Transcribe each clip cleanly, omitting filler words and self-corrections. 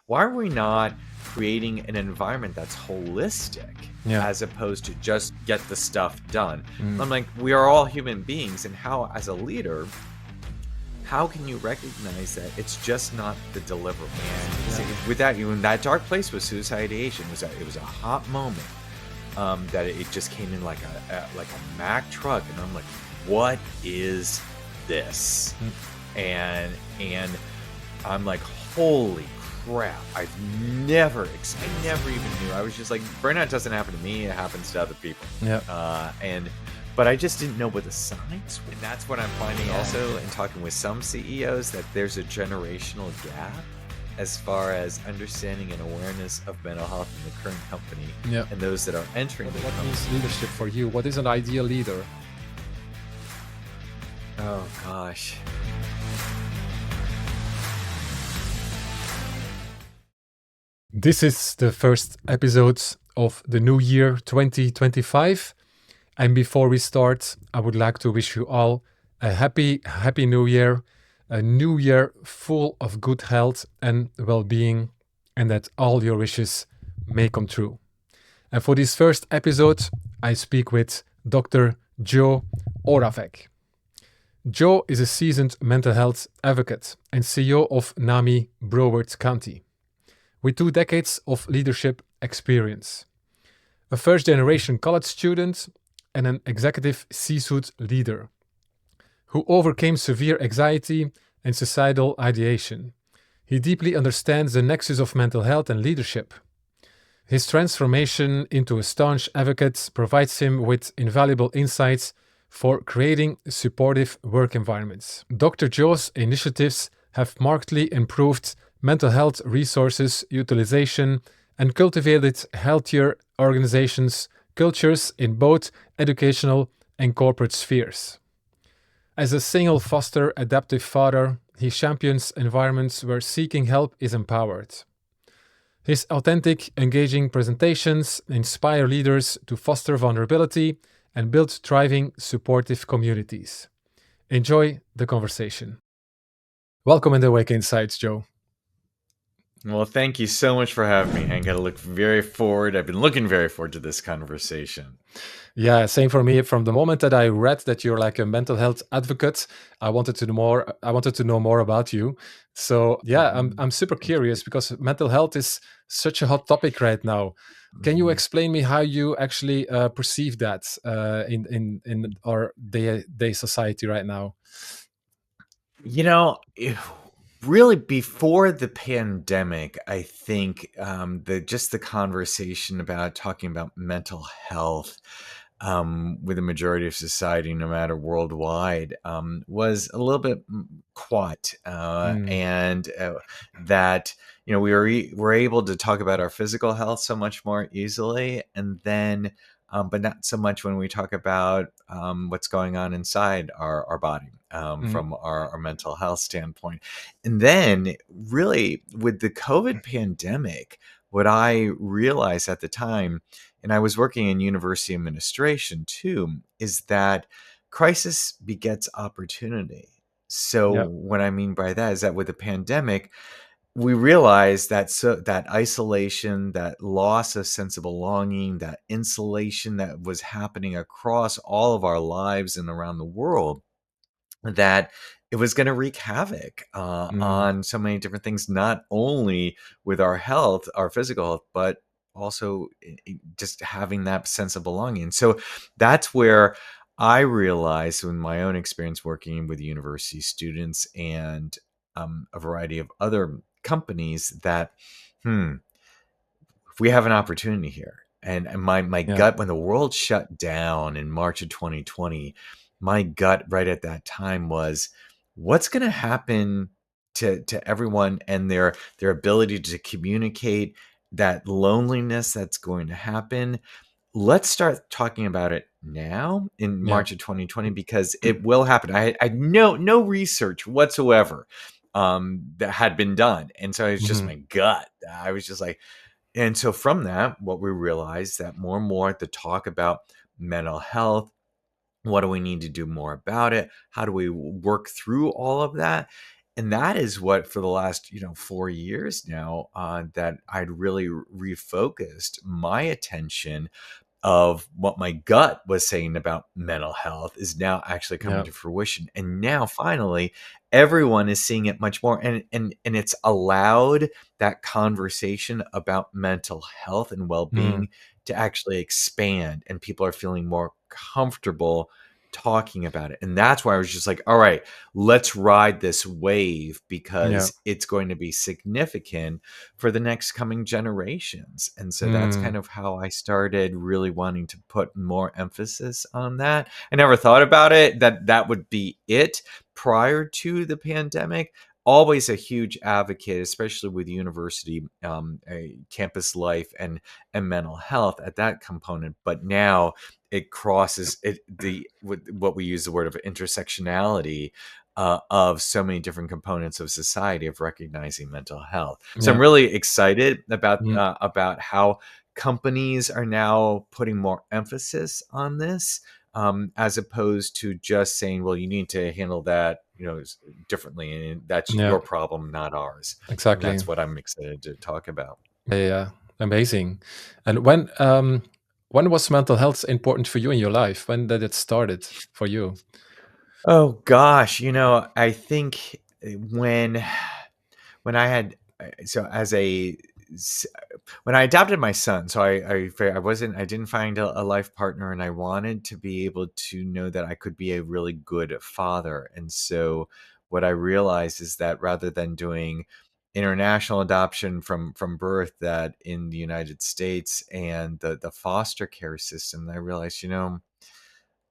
why are we not creating an environment that's holistic Yeah. as opposed to just get the stuff done? Mm. I'm like, we are all human beings, and how, as a leader, how can you recognize that it's just not the deliverable? And with that, in that dark place with suicide ideation, it was a hot moment that it just came in like a Mack truck, and I'm like, what is this? And I'm like, holy crap! I never even knew. I was just like, burnout doesn't happen to me; it happens to other people. Yeah. But I just didn't know what the signs were. And that's what I'm finding also in talking with some CEOs, that there's a generational gap as far as understanding and awareness of mental health in the current company and those that are entering the What company. means leadership for you? What is an ideal leader? Oh, gosh. This is the first episode of the new year 2025. And before we start, I would like to wish you all a happy new year, a new year full of good health and well-being, and that all your wishes may come true. And for this first episode, I speak with Dr. Joe Oravecz. Joe is a seasoned mental health advocate and CEO of NAMI Broward County, with 2 decades of leadership experience. A first-generation college student and an executive C-suite leader who overcame severe anxiety and suicidal ideation. He deeply understands the nexus of mental health and leadership. His transformation into a staunch advocate provides him with invaluable insights for creating supportive work environments. Dr. Joe's initiatives have markedly improved mental health resources utilization and cultivated healthier organizations, cultures in both educational and corporate spheres. As a single foster adaptive father, he champions environments where seeking help is empowered. His authentic, engaging presentations inspire leaders to foster vulnerability and build thriving, supportive communities. Enjoy the conversation. Welcome in the Wake Insights, Joe. Well, thank you so much for having me, Henk. I've been looking very forward to this conversation. Yeah, same for me. From the moment that I read that you're like a mental health advocate, I wanted to know more about you. So yeah, I'm super curious because mental health is such a hot topic right now. Can you explain me how you actually perceive that in our day society right now? Really, before the pandemic, I think the conversation about talking about mental health with the majority of society, no matter worldwide, was a little bit quiet, and that we were able to talk about our physical health so much more easily, and then. But not so much when we talk about what's going on inside our body from our mental health standpoint. And then, really, with the COVID pandemic, what I realized at the time, and I was working in university administration too, is that crisis begets opportunity. So, Yeah. what I mean by that is that with the pandemic, we realized that that isolation, that loss of sense of belonging, that insulation that was happening across all of our lives and around the world, that it was going to wreak havoc on so many different things, not only with our health, our physical health, but also just having that sense of belonging. So that's where I realized, in my own experience working with university students and a variety of other companies, that we have an opportunity here. And my gut, when the world shut down in March of 2020, my gut right at that time was, what's going to happen to everyone and their ability to communicate, that loneliness that's going to happen? Let's start talking about it now in March of 2020, because it will happen. I had no research whatsoever that had been done. And so it's just my gut. I was just like, and so from that, what we realized, that more and more the talk about mental health, what do we need to do more about it? How do we work through all of that? and that is what for the last 4 years now, that I'd really refocused my attention of what my gut was saying about mental health is now actually coming Yeah. to fruition. And now finally everyone is seeing it much more, and it's allowed that conversation about mental health and Mm. well-being to actually expand, and people are feeling more comfortable talking about it. And that's why I was just like, all right, let's ride this wave, Yeah. because it's going to be significant for the next coming generations. And so that's kind Mm. of how I started really wanting to put more emphasis on that. I never thought about it that would be it prior to the pandemic. Always a huge advocate, especially with university campus life and mental health at that component. But now it crosses it the what we use the word of intersectionality of so many different components of society of recognizing mental health. So I'm Yeah. really excited Mm. about how companies are now putting more emphasis on this, as opposed to just saying, "Well, you need to handle that, differently, and that's Yeah. your problem, not ours." And Exactly. that's what I'm excited to talk about. Yeah, yeah. Amazing. And when was mental health important for you in your life? When did it started for you? Oh gosh, I think when I had so as a when I adopted my son, so I didn't find a life partner, and I wanted to be able to know that I could be a really good father. And so what I realized is that rather than doing international adoption from birth, that in the United States and the foster care system, I realized,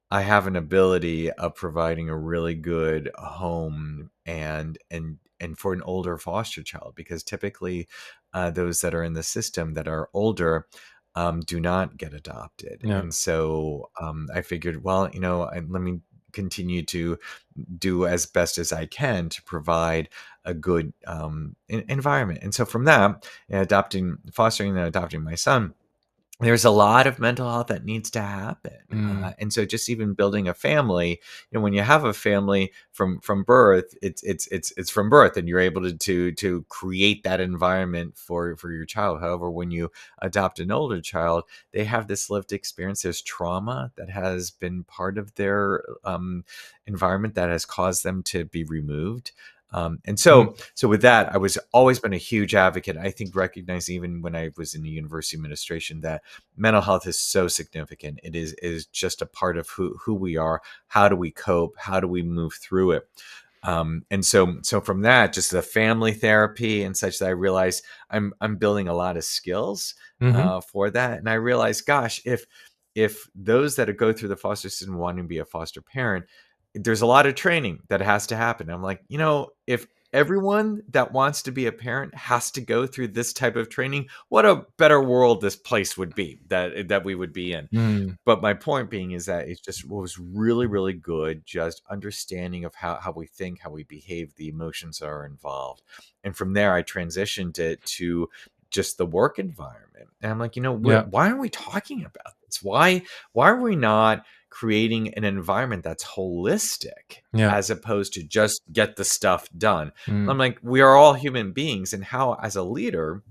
I have an ability of providing a really good home and for an older foster child, because typically those that are in the system that are older do not get adopted. Yeah. And so I figured, well, let me continue to do as best as I can to provide a good environment. And so from that, fostering and adopting my son, there's a lot of mental health that needs to happen. Mm. And so just even building a family, when you have a family from birth, it's from birth, and you're able to create that environment for your child. However, when you adopt an older child, they have this lived experience. There's trauma that has been part of their environment that has caused them to be removed. And Mm. so with that, I was always been a huge advocate. I think recognizing even when I was in the university administration that mental health is so significant. It is just a part of who we are. How do we cope? How do we move through it? And so from that, just the family therapy and such, that I realized I'm building a lot of skills Mhm. for that. And I realized, gosh, if those that go through the foster system wanting to be a foster parent, there's a lot of training that has to happen. I'm like, if everyone that wants to be a parent has to go through this type of training, what a better world this place would be, that we would be in. Mm. But my point being is that it just was really, really good, just understanding of how we think, how we behave, the emotions that are involved. And from there, I transitioned it to just the work environment. And I'm like, Yeah. why aren't we talking about this? Why are we not creating an environment that's holistic, Yeah. as opposed to just get the stuff done? I'm Mm. like, we are all human beings, and how, as a leader,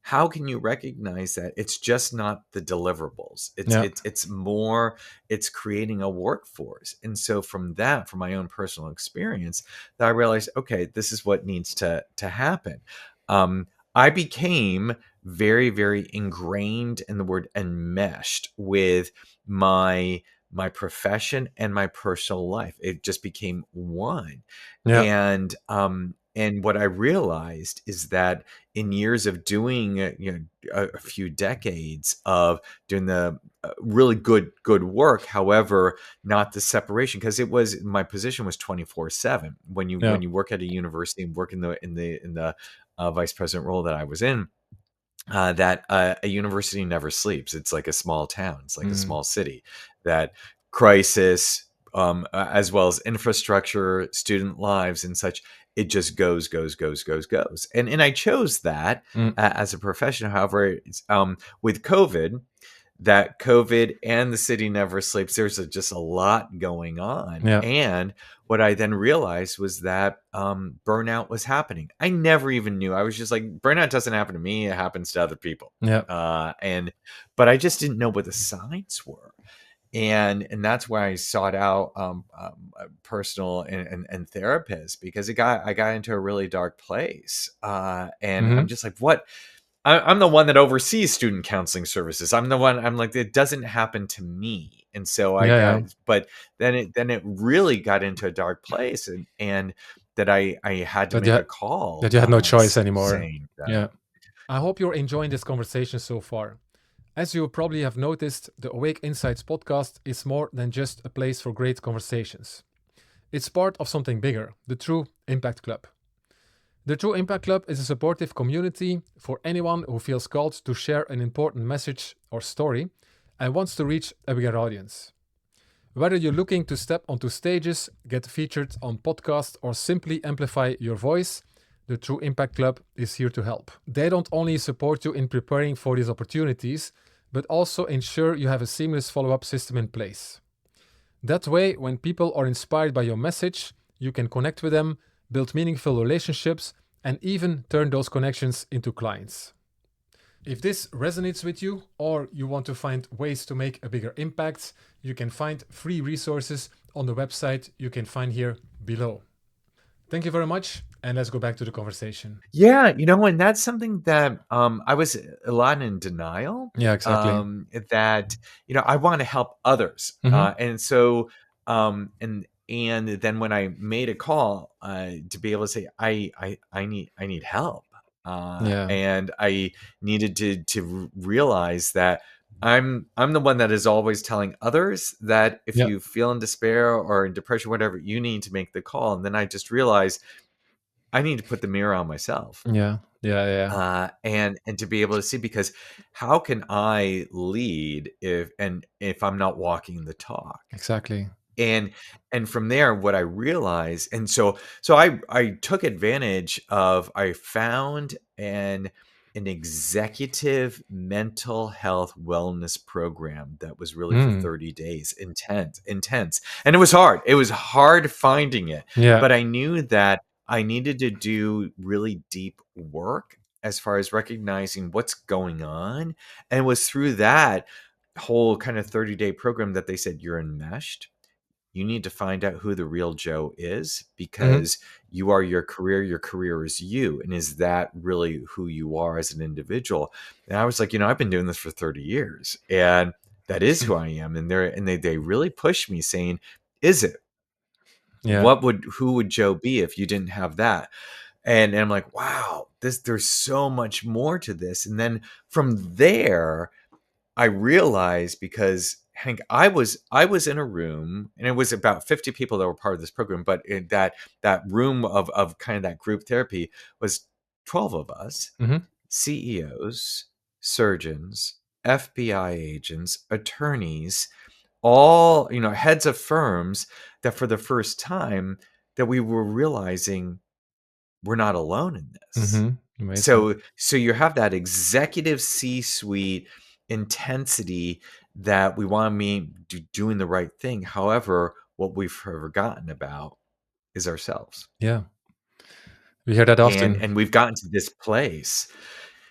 how can you recognize that it's just not the deliverables? It's Yeah. it's it's more, it's creating a workforce. And so from that, from my own personal experience, that I realized, okay, this is what needs to happen. I became very, very ingrained in the word enmeshed with my profession and my personal life. It just became one. Yeah. And what I realized is that in years of doing, a few decades of doing the really good work, however, not the separation, because it was, my position was 24/7. When you Yeah. when you work at a university and work in the vice president role that I was in, that a university never sleeps. It's like a small town. It's like a Mm. small city. That crisis, as well as infrastructure, student lives, and such, it just goes, goes, goes, goes, goes. And I chose that Mm. as a profession. However, with COVID, that COVID and the city never sleeps. There's just a lot going on. Yeah. And what I then realized was that burnout was happening. I never even knew. I was just like, burnout doesn't happen to me. It happens to other people. Yeah. But I just didn't know what the signs were. And that's why I sought out a personal and therapist, because I got into a really dark place, and I'm Hmm. just like, what? I'm the one that oversees student counseling services. I'm the one. I'm like, it doesn't happen to me, and so I Yeah. got. Yeah. But then it really got into a dark place, and that I had to That make a call, that you had no choice anymore. saying that. Yeah. I hope you're enjoying this conversation so far. As you probably have noticed, the Awake Insights podcast is more than just a place for great conversations. It's part of something bigger, the True Impact Club. The True Impact Club is a supportive community for anyone who feels called to share an important message or story and wants to reach a bigger audience. Whether you're looking to step onto stages, get featured on podcasts, or simply amplify your voice, the True Impact Club is here to help. They don't only support you in preparing for these opportunities, but also ensure you have a seamless follow-up system in place. That way, when people are inspired by your message, you can connect with them, build meaningful relationships, and even turn those connections into clients. If this resonates with you, or you want to find ways to make a bigger impact, you can find free resources on the website you can find here below. Thank you very much, and let's go back to the conversation. Yeah, and that's something that I was a lot in denial. Yeah, exactly. That I want to help others, Mm-hmm. and so and then when I made a call to be able to say I need help, Yeah. and I needed to realize that I'm the one that is always telling others that if Yeah. you feel in despair or in depression, whatever, you need to make the call. And then I just realized I need to put the mirror on myself, Yeah. Yeah. Yeah. and to be able to see, because how can I lead if I'm not walking the talk? Exactly. And from there, what I realized, and so I took advantage of, I found an executive mental health wellness program that was really for Mm. 30 days, intense. And it was hard finding it, Yeah. but I knew that I needed to do really deep work as far as recognizing what's going on. And it was through that whole kind of 30-day program that they said, you're enmeshed. You need to find out who the real Joe is, Mm-hmm. because you are your career is you. And is that really who you are as an individual? And I was like, I've been doing this for 30 years, and that is who I am. And they really pushed me, saying, is it? Yeah. Who would Joe be if you didn't have that? And I'm like, wow, there's so much more to this. And then from there, I realized, because Hank, I was in a room, and it was about 50 people that were part of this program, but in that room of kind of that group therapy was 12 of us, Mm-hmm. CEOs, surgeons, FBI agents, attorneys, all, heads of firms, that for the first time that we were realizing we're not alone in this. Mm-hmm. Amazing. So you have that executive C-suite intensity that we want to be doing the right thing. However, what we've forgotten about is ourselves. Yeah. We hear that And often. and we've gotten to this place.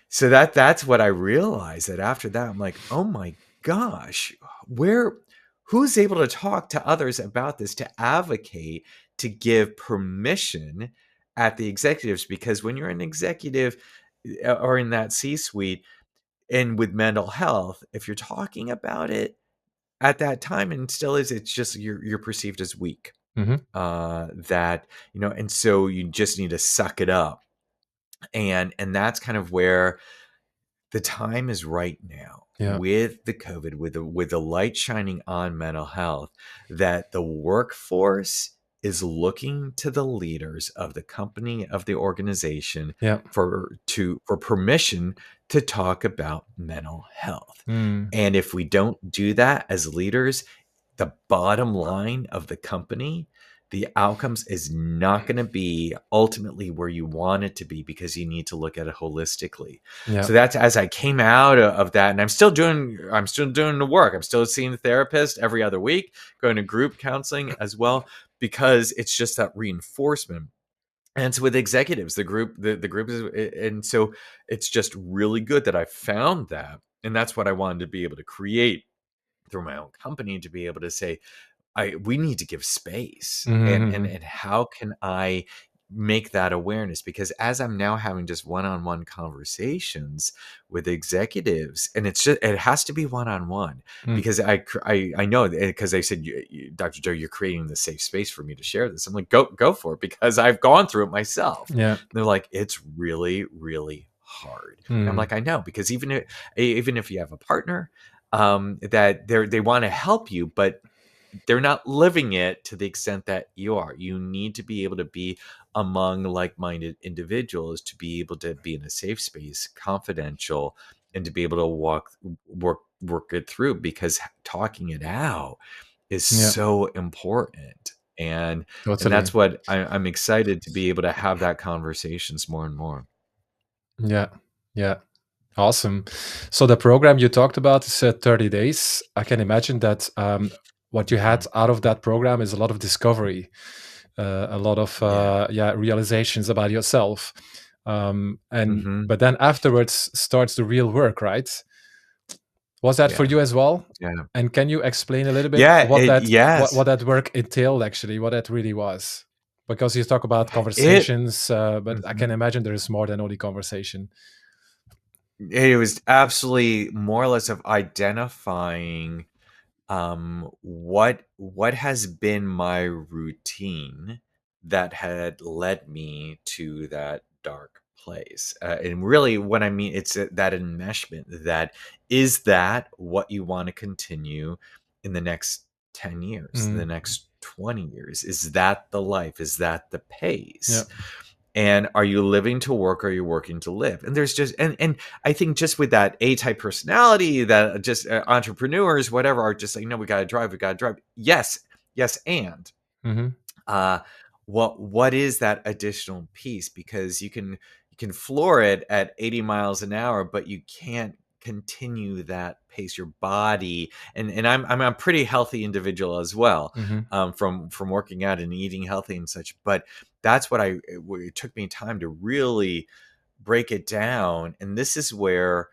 So that's what I realized, that after that, I'm like, oh my gosh, who's able to talk to others about this, to advocate, to give permission at the executives? Because when you're an executive, or in that C-suite, and with mental health, if you're talking about it at that time, and still is, it's just you're perceived as weak. Mm-hmm. That, and so you just need to suck it up. And that's kind of where the time is right now, Yeah. with the COVID, with the light shining on mental health, that the workforce is looking to the leaders of the company, of the organization, Yeah. for permission to talk about mental health. Mm. And if we don't do that as leaders, the bottom line of the company, the outcomes is not going to be ultimately where you want it to be, because you need to look at it holistically. Yeah. So that's, as I came out of that, and I'm still doing the work. I'm still seeing the therapist every other week, going to group counseling as well, because it's just that reinforcement. And it's with executives, the group is, and so it's just really good that I found that. And that's what I wanted to be able to create through my own company, to be able to say, we need to give space. and and Mm-hmm. and how can I make that awareness? Because as I'm now having just one-on-one conversations with executives, and it has to be one-on-one, Mm. because I know, because they said, Dr. Joe, you're creating the safe space for me to share this. I'm like, go for it, because I've gone through it myself. Yeah. And they're like, it's really, really hard. And I'm Mm. like, I know, because even if you have a partner, that they want to help you, but they're not living it to the extent that you are. You need to be able to be among like-minded individuals, to be able to be in a safe space, confidential, and to be able to work it through, because talking it out is Yeah. so important. And Totally. that's what I'm excited to be able to have that conversations more and more. Yeah. Yeah. Awesome. So the program you talked about is 30 days. I can imagine that what you had Mhm. out of that program is a lot of discovery, a lot of Yeah. realizations about yourself. And Hmm. but then afterwards starts the real work, right? Was that for Yeah. you as well? Yeah. And can you explain a little bit Yeah. what Yes. what that work entailed actually, what that really was? Because you talk about It. conversations, but I can Mhm. imagine there is more than only conversation. It was absolutely more or less of identifying, what has been my routine that had led me to that dark place. And really, what I mean, it's that enmeshment. That is, that what you want to continue in the next 10 years, the Mm. next 20 years? Is that the life? Is that the Yeah. pace? And are you living to work, or are you working to live? And there's just, and I think, just with that A-type personality, that just entrepreneurs, whatever, are just like, no, we gotta drive. Yes, yes. And Hmm. uh what is that additional piece? Because you can floor it at 80 miles an hour, but you can't continue that pace. Your body, and I'm a pretty healthy individual as well, Hmm. from working out and eating healthy and such. But that's what it took me time to really break it down. And this is where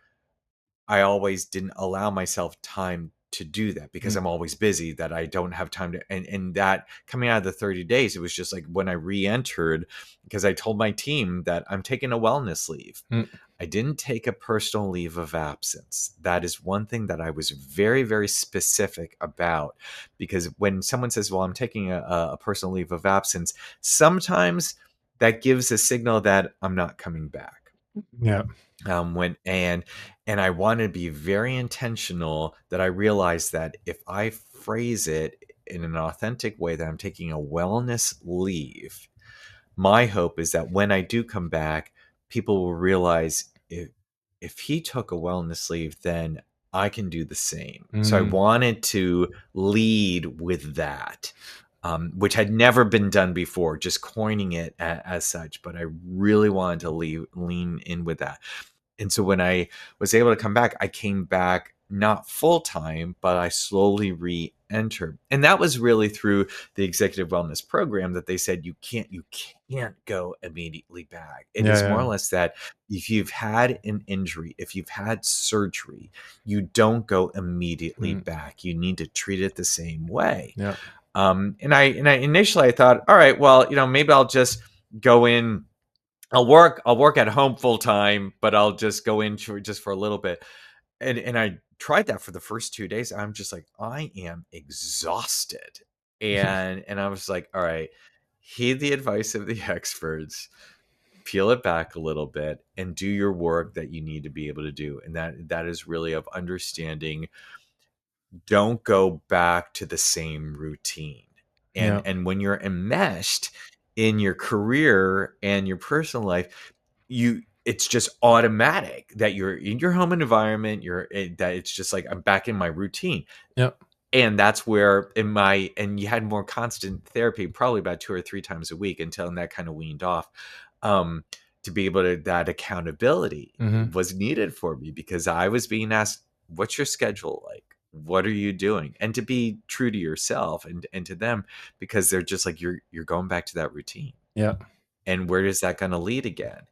I always didn't allow myself time to do that, because Mm. I'm always busy, that I don't have time to. And that, coming out of the 30 days, it was just like, when I re-entered, because I told my team that I'm taking a wellness leave. Mm. I didn't take a personal leave of absence. That is one thing that I was very, very specific about, because when someone says, well, I'm taking a personal leave of absence, sometimes that gives a signal that I'm not coming back. Yeah. When and I want to be very intentional, that I realize that if I phrase it in an authentic way, that I'm taking a wellness leave, my hope is that when I do come back, people will realize, if he took a wellness leave, then I can do the same. So I Mm. wanted to lead with that, which had never been done before, just coining it as such. But I really wanted to lean in with that. And so when I was able to come back, I came back not full time, but I slowly re-entered. And that was really through the executive wellness program, that they said, you can't go immediately back. It Yeah. is more or Yeah. less that, if you've had an injury, if you've had surgery, you don't go immediately Mm. back. You need to treat it the same way. Yeah. And I initially, I thought, all right, well, maybe I'll just go in. I'll work at home full time, but I'll just go in just for a little bit. And I tried that for the first 2 days. I'm just like, I am exhausted. And I was like, all right, heed the advice of the experts, peel it back a little bit, and do your work that you need to be able to do. And that is really of understanding, don't go back to the same routine. and Yeah. and when you're enmeshed in your career and your personal life, it's just automatic that you're in your home environment, that it's just like, I'm back in my routine. Yeah. and that's where and you had more constant therapy, probably about 2 or 3 times a week until that kind of weaned off. Um, to be able to that accountability Mm-hmm. was needed for me because I was being asked, "What's your schedule like? What are you doing?" And to be true to yourself and to them, because they're just like, "You're going back to that routine. Yeah. And where is that gonna lead again?"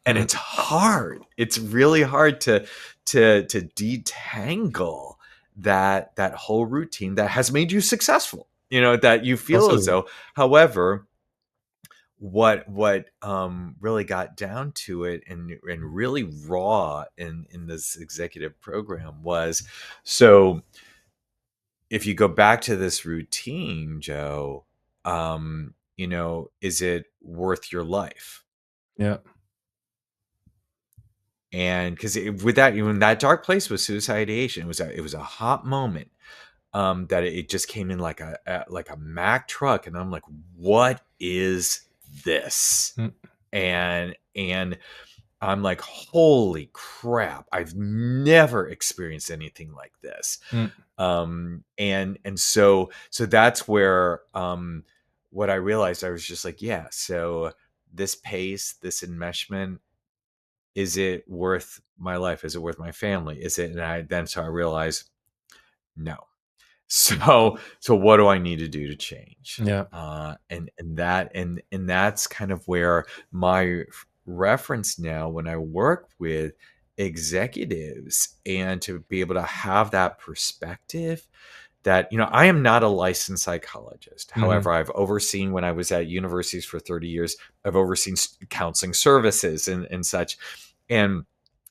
And Mm. it's hard. It's really hard to detangle that whole routine that has made you successful, that you feel as Absolutely. though. However, what really got down to it and really raw in this executive program was, so if you go back to this routine, Joe, is it worth your life? Yeah. And because with that, in that dark place with suicide ideation, it was a hot moment, that it just came in like a Mack truck, and I'm like, what is this? Mm. And I'm like, holy crap, I've never experienced anything like this. Mm. And so that's where, what I realized, I was just like, yeah, so this pace, this enmeshment, is it worth my life? Is it worth my family? Is it? And so I realized, no. So what do I need to do to change? Yeah. And that's kind of where my reference now, when I work with executives, and to be able to have that perspective, that I am not a licensed psychologist. Mm-hmm. However, I've overseen, when I was at universities for 30 years, I've overseen counseling services and such. And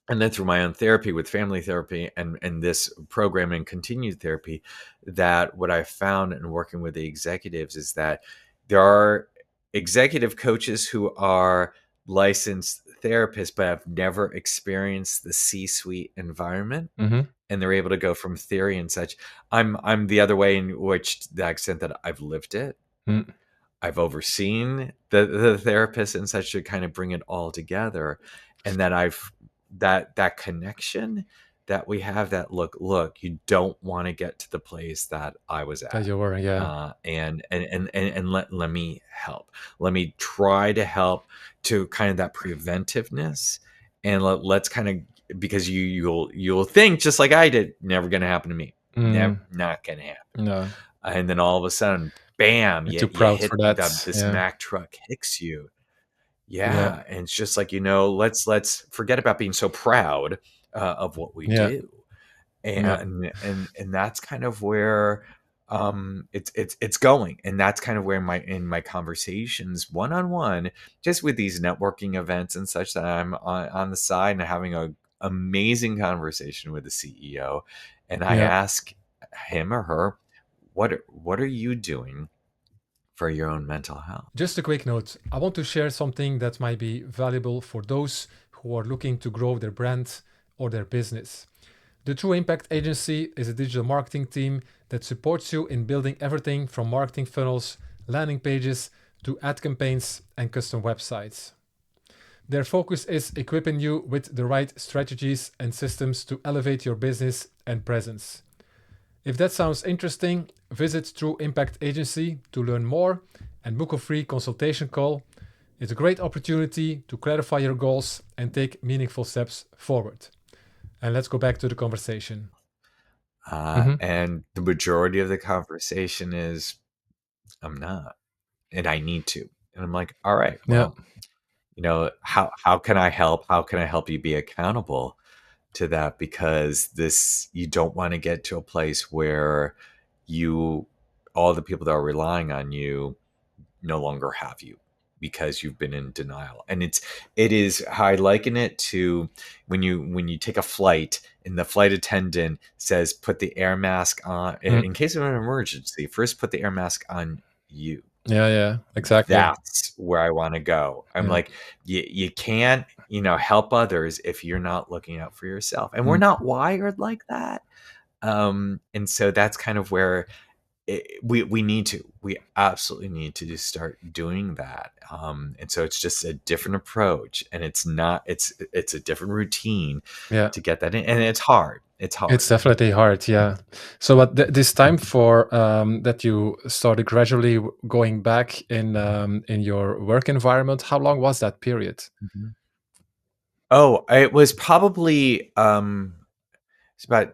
then through my own therapy with family therapy and this program and continued therapy, that what I found in working with the executives is that there are executive coaches who are licensed therapists but have never experienced the C-suite environment, Mm-hmm. and they're able to go from theory and such. I'm the other way, in which the extent that I've lived it, Mm. I've overseen the therapist and such, to kind of bring it all together, and that I've that connection that we have, that look, you don't want to get to the place that I was That at. you were. Yeah. And let me help. Let me try to help, to kind of that preventiveness, and let's kind of, because you'll think just like I did, never going to happen to me, never, Mm. not going to happen. No. And then all of a sudden, bam, You're you too you proud hit for that. this Yeah. Mack truck hits you. Yeah. Yeah, and it's just like, let's forget about being so proud, of what we Yeah. do. Yeah. And that's kind of where, it's going. And that's kind of where, in my conversations one-on-one, just with these networking events and such, that I'm on the side and having a amazing conversation with the CEO, and I Yeah. ask him or her, what are you doing for your own mental health? Just a quick note. I want to share something that might be valuable for those who are looking to grow their brand or their business. The True Impact Agency is a digital marketing team that supports you in building everything from marketing funnels, landing pages, to ad campaigns and custom websites. Their focus is equipping you with the right strategies and systems to elevate your business and presence. If that sounds interesting, visit True Impact Agency to learn more and book a free consultation call. It's a great opportunity to clarify your goals and take meaningful steps forward. And let's go back to the conversation. Mm-hmm. And the majority of the conversation is, I'm not, and I need to. And I'm like, all right, Yeah. well, how can I help? How can I help you be accountable to that? Because you don't want to get to a place where you all the people that are relying on you no longer have you, because you've been in denial. And it is how I liken it to, when you take a flight and the flight attendant says, put the air mask on Mm. in case of an emergency. First, put the air mask on you. Yeah, yeah, exactly. That's where I want to go. I'm Yeah. like, you can't, help others if you're not looking out for yourself. And we're Mm. not wired like that. And so that's kind of where we need to, we absolutely need to just start doing that. And so it's just a different approach, and it's a different routine Yeah. to get that in, and it's hard. It's It's hard. definitely hard, yeah. So, what this time for that you started gradually going back in your work environment? How long was that period? Mhm. Oh, it was probably it's about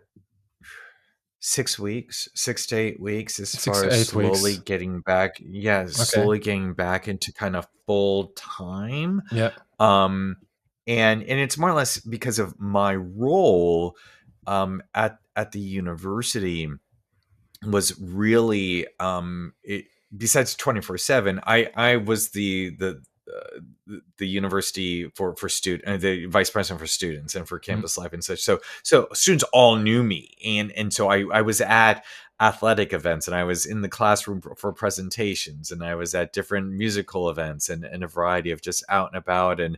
6 weeks, 6 to 8 weeks, as Six far to as eight slowly weeks. getting back. Yeah, Okay. slowly getting back into kind of full time. Yeah. Um, and it's more or less because of my role at the university was really besides 24/7. I was the university for student the vice president for students and for Mhm. campus life and such. So students all knew me, and so I was at athletic events, and I was in the classroom for presentations, and I was at different musical events, and a variety of just out and about, and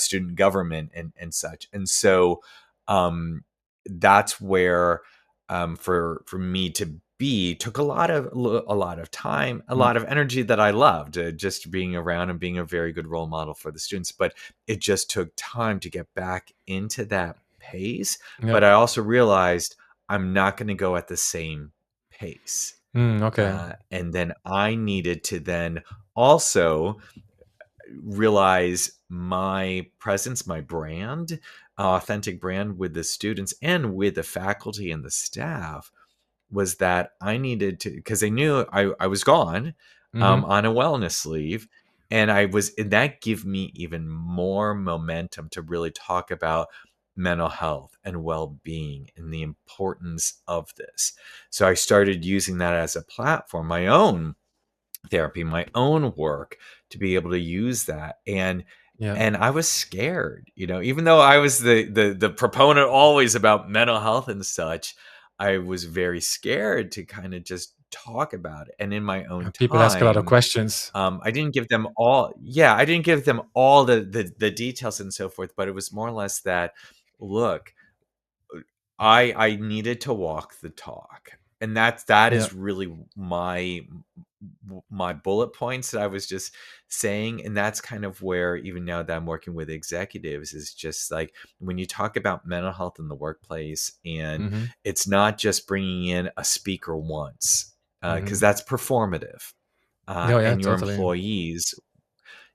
student government and such. And so um that's where for me to be took a lot of time, a Mm. lot of energy that I loved, just being around and being a very good role model for the students. But it just took time to get back into that pace. Yeah. But I also realized I'm not going to go at the same pace. Okay. And then I needed to then also realize my presence, my brand, authentic brand with the students and with the faculty and the staff was that I needed to, because they knew I was gone Hmm. on a wellness leave. And that gave me even more momentum to really talk about mental health and well-being and the importance of this. So I started using that as a platform, my own therapy, my own work, to be able to use that. Yeah. And I was scared, even though I was the proponent always about mental health and such. I was very scared to kind of just talk about it. And in my own People ask a lot of time, questions. I didn't give them all, yeah, I didn't give them all the details and so forth, but it was more or less that, look, I needed to walk the talk. And that Yeah. is really my bullet points that I was just saying. And that's kind of where, even now that I'm working with executives, is just like, when you talk about mental health in the workplace, and Hmm. it's not just bringing in a speaker once, because Hmm. that's performative, Oh yeah, and totally.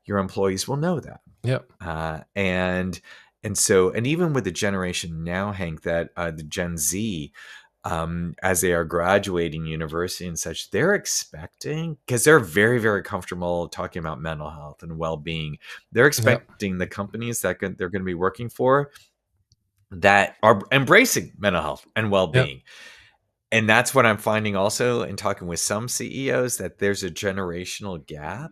your employees will know that. Yeah. uh, and and even with the generation now, Hank, that the Gen Z, as they are graduating university and such, they're expecting, because they're very, very comfortable talking about mental health and well-being. They're Yeah. expecting the companies that they're going to be working for that are embracing mental health and Yeah. well-being. And that's what I'm finding also in talking with some CEOs, that there's a generational gap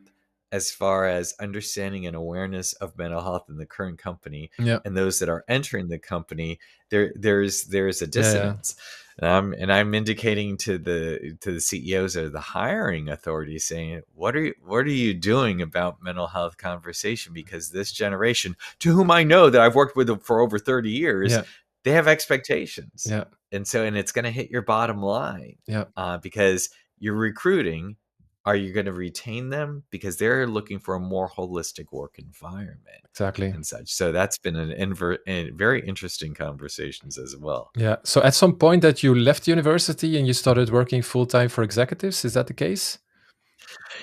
as far as understanding and awareness of mental health in the current company, Yeah. and those that are entering the company. There's a Yeah. Yeah. dissonance. And I'm indicating to the CEOs or the hiring authorities, saying, what are you doing about mental health conversation? Because this generation, to whom I know that I've worked with for over 30 years, Yeah. they have expectations. Yeah. And it's going to hit your bottom line, Yeah. because you're recruiting. Are you going to retain them? Because they're looking for a more holistic work environment Exactly. and such. So that's been very interesting conversations as well. Yeah. So at some point that you left university and you started working full time for executives, is that the case?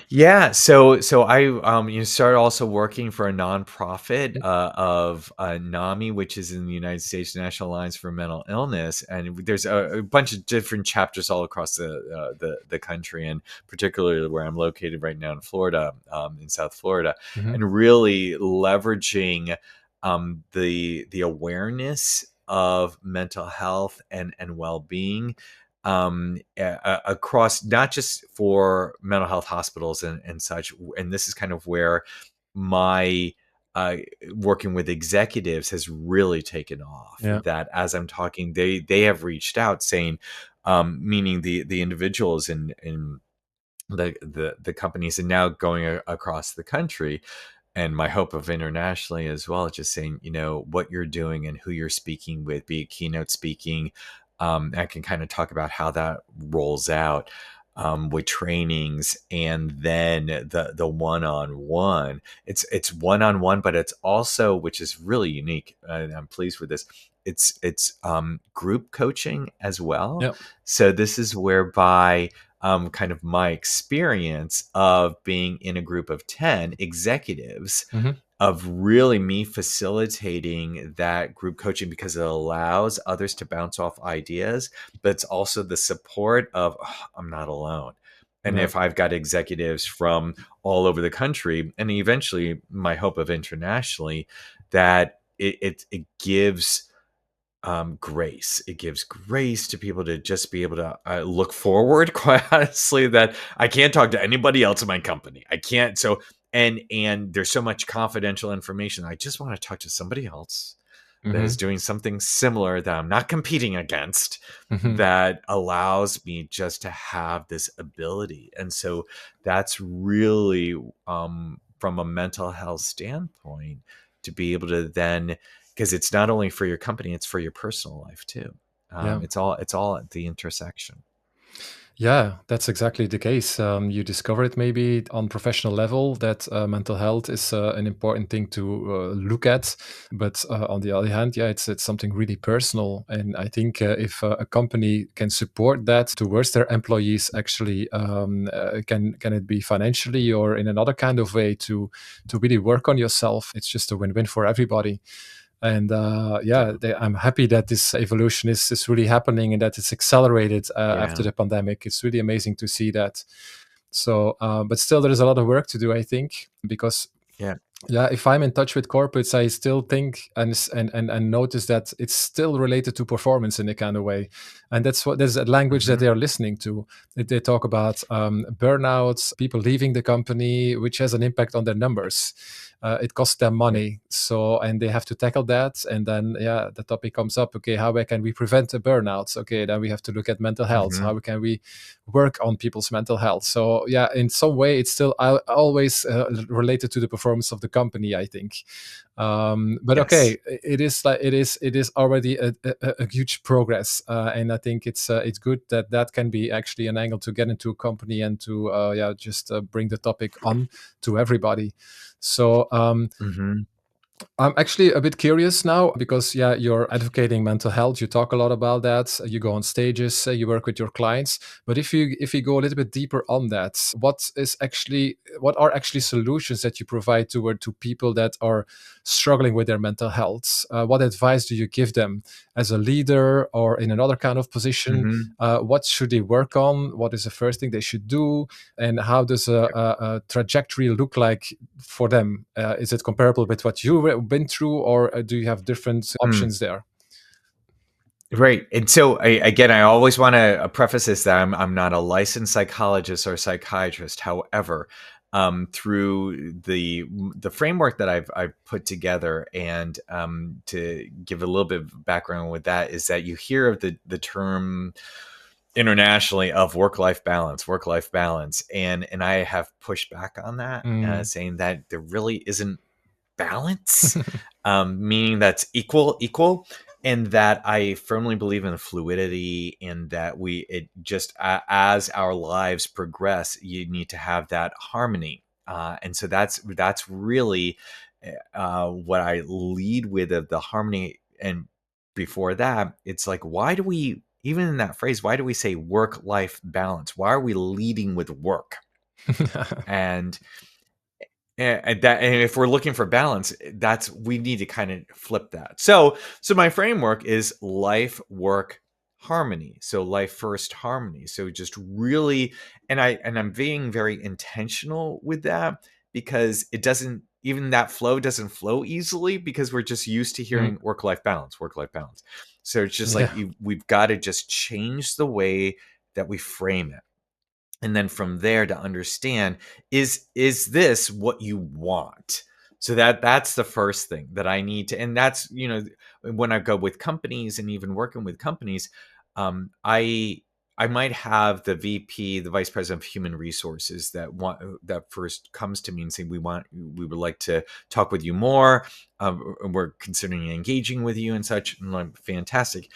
Yeah, so I started also working for a nonprofit, Mm. of NAMI, which is in the United States National Alliance for Mental Illness, and there's a bunch of different chapters all across the country, and particularly where I'm located right now in Florida, in South Florida, Mhm. and really leveraging the awareness of mental health and well being, across, not just for mental health hospitals and such. And this is kind of where my uh, working with executives has really taken off. Yeah. That as I'm talking, they have reached out saying, meaning the individuals in the companies, and now going across the country, and my hope of internationally as well, just saying, what you're doing and who you're speaking with, be it keynote speaking. I can kind of talk about how that rolls out. with trainings, and then the one-on-one. It's one-on-one, but it's also, which is really unique, and I'm pleased with this, it's group coaching as well. Yeah. So this is whereby kind of my experience of being in a group of 10 executives, Hmm. of really me facilitating that group coaching, because it allows others to bounce off ideas, but it's also the support of, "Oh, I'm not alone." And Yeah. if I've got executives from all over the country, and eventually my hope of internationally, that it gives grace. It gives grace to people to just be able to look forward. Quite honestly, that I can't talk to anybody else in my company. I can't. So, and there's so much confidential information. I just want to talk to somebody else that is Hmm. doing something similar that I'm not competing against, Hmm. that allows me just to have this ability. And so that's really, from a mental health standpoint, to be able to then, because it's not only for your company, it's for your personal life too. Yeah. It's all at the intersection. Yeah, that's exactly the case. You discover it maybe on professional level that mental health is an important thing to look at, but on the other hand, yeah, it's something really personal. And I think if a company can support that towards their employees, actually, can it be financially or in another kind of way to really work on yourself? It's just a win-win for everybody. And yeah, I'm happy that this evolution is really happening and that it's accelerated after Yeah. the pandemic. It's really amazing to see that. So, but still, there is a lot of work to do, I think, because Yeah. yeah, if I'm in touch with corporates, I still think and notice that it's still related to performance in a kind of way, and that's what there's a language that Hmm. they are listening to. They talk about burnouts, people leaving the company, which has an impact on their numbers. It costs them Yeah. money, so and they have to tackle that. And then yeah, the topic comes up. Okay, how can we prevent a burnout? Okay, then we have to look at mental health. Hmm. How can we work on people's mental health? So yeah, in some way, it's still always related to the performance of the company, I think. But Yes. okay, it is already a huge progress, and I think it's good that that can be actually an angle to get into a company and to yeah, just bring the topic on to everybody. So Hmm. I'm actually a bit curious now because yeah, you're advocating mental health. You talk a lot about that. You go on stages. You work with your clients. But if you go a little bit deeper on that, what are actually solutions that you provide to people that are struggling with their mental health? What advice do you give them as a leader or in another kind of position? Hmm. What should they work on? What is the first thing they should do? And how does a trajectory look like for them? Is it comparable with what you've been through, or do you have different options there? Right. And so again, I always want to preface this that I'm not a licensed psychologist or psychiatrist. However, through the framework that I've put together, and to give a little bit of background with that, is that you hear of the term internationally of work life balance, and I have pushed back on that, Mm. saying that there really isn't balance, meaning that's equal, and that I firmly believe in fluidity, and that it just, as our lives progress, you need to have that harmony, and so that's really what I lead with, of the harmony. And before that, it's like, why do we, even in that phrase, why do we say work life balance? Why are we leading with work? And and if we're looking for balance, that's, we need to kind of flip that. So my framework is life work harmony. So life first, harmony. So just really, and I'm being very intentional with that, because it doesn't, even that flow doesn't flow easily, because we're just used to Mm. hearing work life balance. So it's just like, Yeah. we've got to just change the way that we frame it, and then from there to understand, is this what you want? So that's the first thing that I need to, and that's, when I go with companies, and even working with companies, I might have the VP, the vice president of human resources, that first comes to me and say, we would like to talk with you more, we're considering engaging with you and such, and I'm fantastic.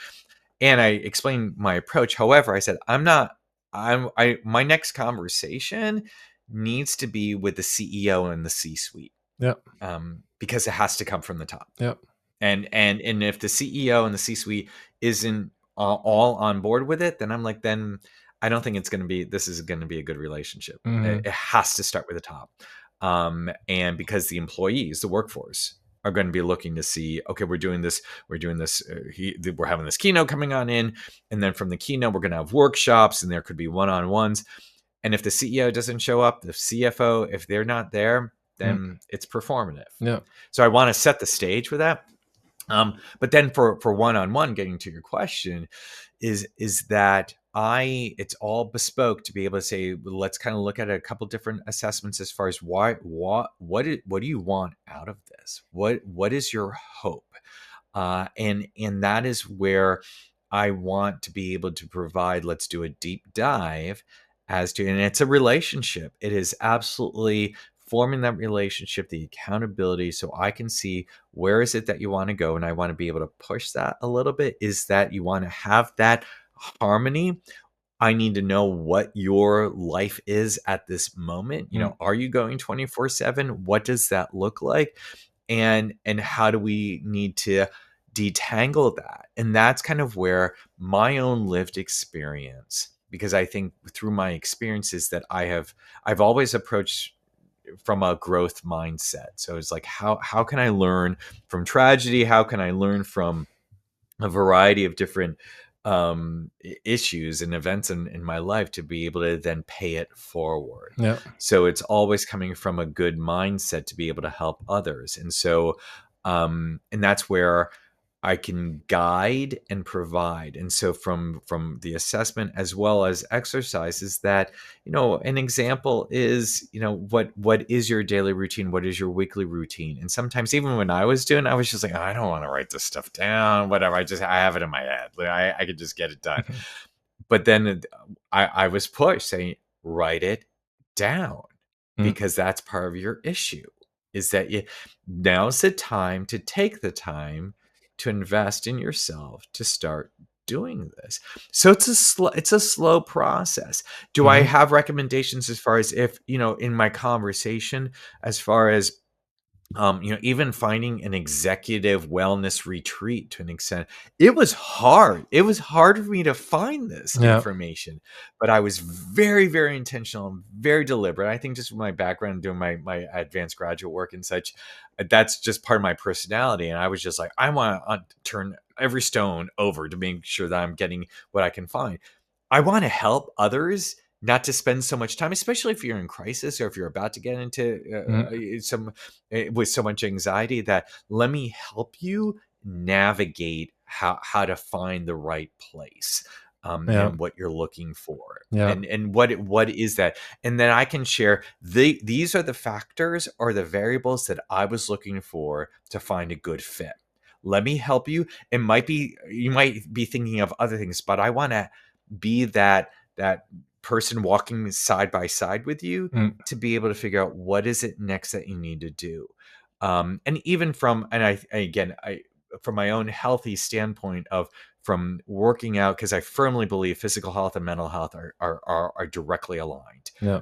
And I explained my approach. However, I said, I'm not my next conversation needs to be with the CEO and the C-suite, Yeah. because it has to come from the top. Yeah. And if the CEO and the C-suite isn't all on board with it, then I'm like, then I don't think this is going to be a good relationship. Mhm. It has to start with the top. And because the employees, the workforce, are going to be looking to see, okay, we're doing this, we're having this keynote coming on in, and then from the keynote, we're going to have workshops, and there could be one-on-ones. And if the CEO doesn't show up, the CFO, if they're not there, Mm. then it's performative. Yeah. So I want to set the stage for that. But then for one-on-one, getting to your question, is that it's all bespoke to be able to say, let's kind of look at a couple different assessments as far as what do you want out of this? What is your hope? And that is where I want to be able to provide. Let's do a deep dive as to, and it's a relationship. It is absolutely forming that relationship, the accountability, so I can see where is it that you want to go, and I want to be able to push that a little bit. Is that you want to have that harmony? I need to know what your life is at this moment. Mm. Are you going 24/7? What does that look like? And how do we need to detangle that? And that's kind of where my own lived experience, because I think through my experiences that I've always approached from a growth mindset. So it's like, how can I learn from tragedy? How can I learn from a variety of different issues and events in my life to be able to then pay it forward? Yeah. So it's always coming from a good mindset to be able to help others. And so, and that's where I can guide and provide. And so from the assessment as well as exercises, that, an example is, what is your daily routine? What is your weekly routine? And sometimes even when I was doing, I was just like, I don't want to write this stuff down, whatever. I have it in my head. Like, I could just get it done. But then I was pushed saying, write it down, Mm. because that's part of your issue, is that now's the time to take the time to invest in yourself to start doing this. So it's a slow process. Do I Mhm. have recommendations as far as, if, in my conversation, as far as even finding an executive wellness retreat to an extent? It was hard. It was hard for me to find this Yeah. information, but I was very, very intentional and very deliberate. I think just with my background doing my advanced graduate work and such, that's just part of my personality. And I was just like, I want to turn every stone over to make sure that I'm getting what I can find. I want to help others not to spend so much time, especially if you're in crisis or if you're about to get into Mm. some with so much anxiety, that let me help you navigate how to find the right place, Yeah. and what you're looking for, Yeah. and what is that. And then I can share, these are the factors or the variables that I was looking for to find a good fit. Let me help you. You might be thinking of other things, but I want to be that person walking side by side with you Mm. to be able to figure out what is it next that you need to do. And even from, and I from my own healthy standpoint of, from working out, because I firmly believe physical health and mental health are directly aligned. Yeah.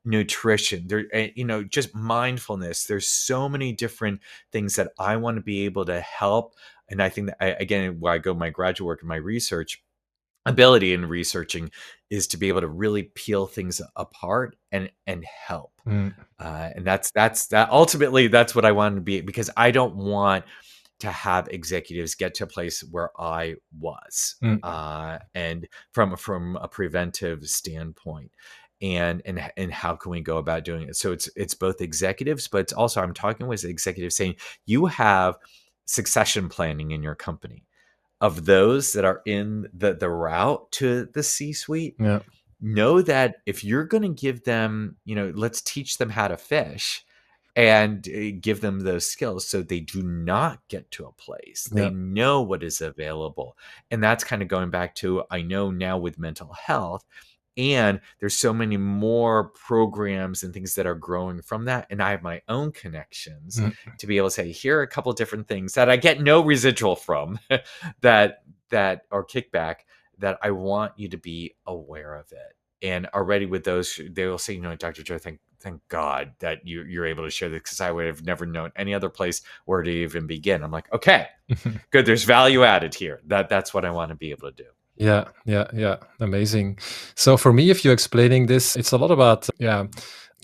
Nutrition, there, just mindfulness. There's so many different things that I want to be able to help. And I think that, again, where I go, my graduate work and my research ability in researching, is to be able to really peel things apart and help. Mm. And that ultimately, that's what I want to be, because I don't want to have executives get to a place where I was, Mm. and from a preventive standpoint. And how can we go about doing it? So it's both executives, but it's also, I'm talking with executives saying, you have succession planning in your company of those that are in the route to the C-suite. Yeah. Know that if you're going to give them, let's teach them how to fish, and give them those skills so they do not get to a place. They Yeah. know what is available. And that's kind of going back to, I know now with mental health, and there's so many more programs and things that are growing from that. And I have my own connections Mm. to be able to say, here are a couple different things that I get no residual from, that or kickback, that I want you to be aware of it. And already with those, they will say, Dr. Joe, thank God that you're able to share this, because I would have never known any other place where to even begin. I'm like, okay, good. There's value added here. That's what I want to be able to do. Yeah, yeah, yeah. Amazing. So for me, if you're explaining this, it's a lot about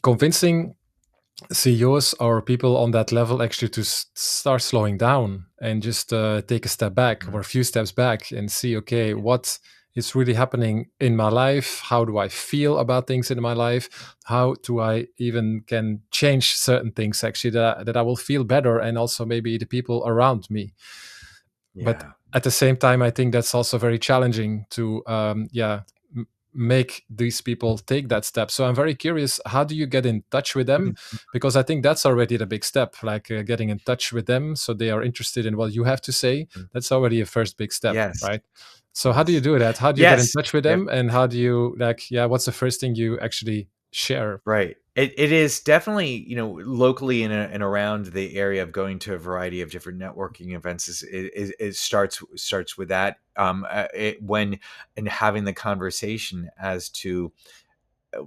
convincing CEOs or people on that level actually to start slowing down and just take a step back Mhm. or a few steps back and see, okay, what is really happening in my life? How do I feel about things in my life? How do I even can change certain things actually that I will feel better, and also maybe the people around me. But Yeah. at the same time, I think that's also very challenging to make these people take that step. So I'm very curious, how do you get in touch with them? Because I think that's already the big step, like getting in touch with them so they are interested in what you have to say. Mhm. That's already a first big step, Yes. right? So how do you Yes. do that? How do you get in Yes. touch with Yep. them, and how do you, like, what's the first thing you actually share? Right. It is definitely, locally in and around the area of going to a variety of different networking events it starts with that. When and having the conversation as to uh,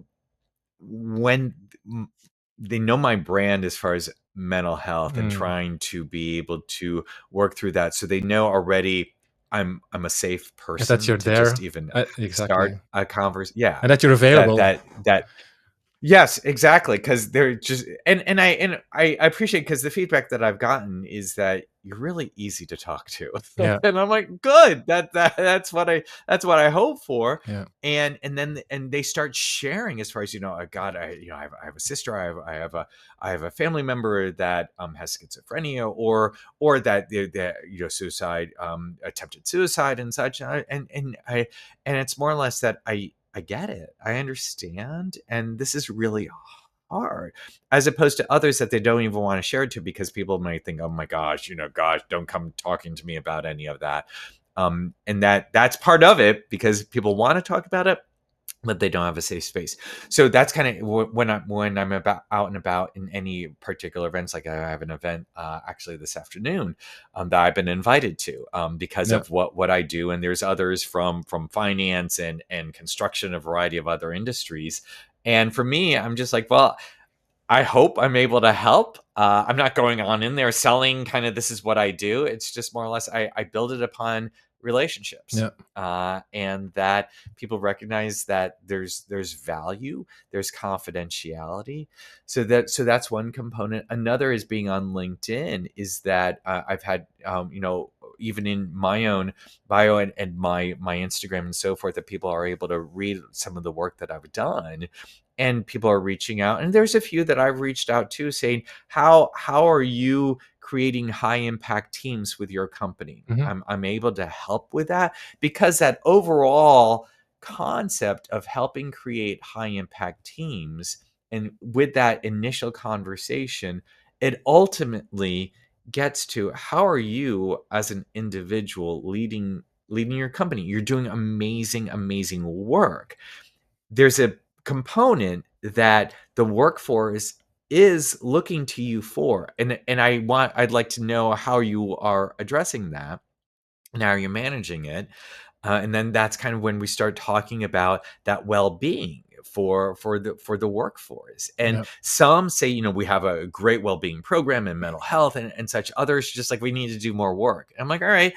when m- they know my brand as far as mental health, and Mm. trying to be able to work through that, so they know already I'm a safe That person you're to just there. even start Exactly. a conversation. Yeah, And that you're that available. that that yes, exactly, because they're just, and I appreciate, because the feedback that I've gotten is that you're really easy to talk to, Yeah, and I'm like, good. That's what I hope for, yeah, and they start sharing as far as, God, I have a sister, I have a family member that has schizophrenia, or that they suicide, attempted suicide and such, and it's more or less that I get it. I understand. And this is really hard, as opposed to others that they don't even want to share it to, because people might think, oh my gosh, gosh, don't come talking to me about any of that. And that's part of it, because people want to talk about it, but they don't have a safe space. So that's kind of when I'm about out and about in any particular events. Like, I have an event actually this afternoon that I've been invited to, because yeah, of what I do, and there's others from finance and construction, a variety of other industries. And for me, I'm just like, well, I hope I'm able to help. I'm not going on in there selling kind of, this is what I do. It's just more or less I build it upon relationships, yeah, and that people recognize that there's value, there's confidentiality. So that's one component. Another is being on LinkedIn. Is that I've had, even in my own bio, and my Instagram and so forth, that people are able to read some of the work that I've done, and people are reaching out, and there's a few that I've reached out to, saying, how are you creating high impact teams with your company? mhm, I'm able to help with that, because that overall concept of helping create high impact teams, and with that initial conversation, it ultimately gets to, how are you as an individual leading your company? You're doing amazing work. There's a component that the workforce is looking to you for, and I'd like to know how you are addressing that, and how you're managing it. And then that's kind of when we start talking about that well-being for the workforce. And yeah, some say, we have a great well-being program in mental health, and such. Others just like, we need to do more work. And I'm like, all right,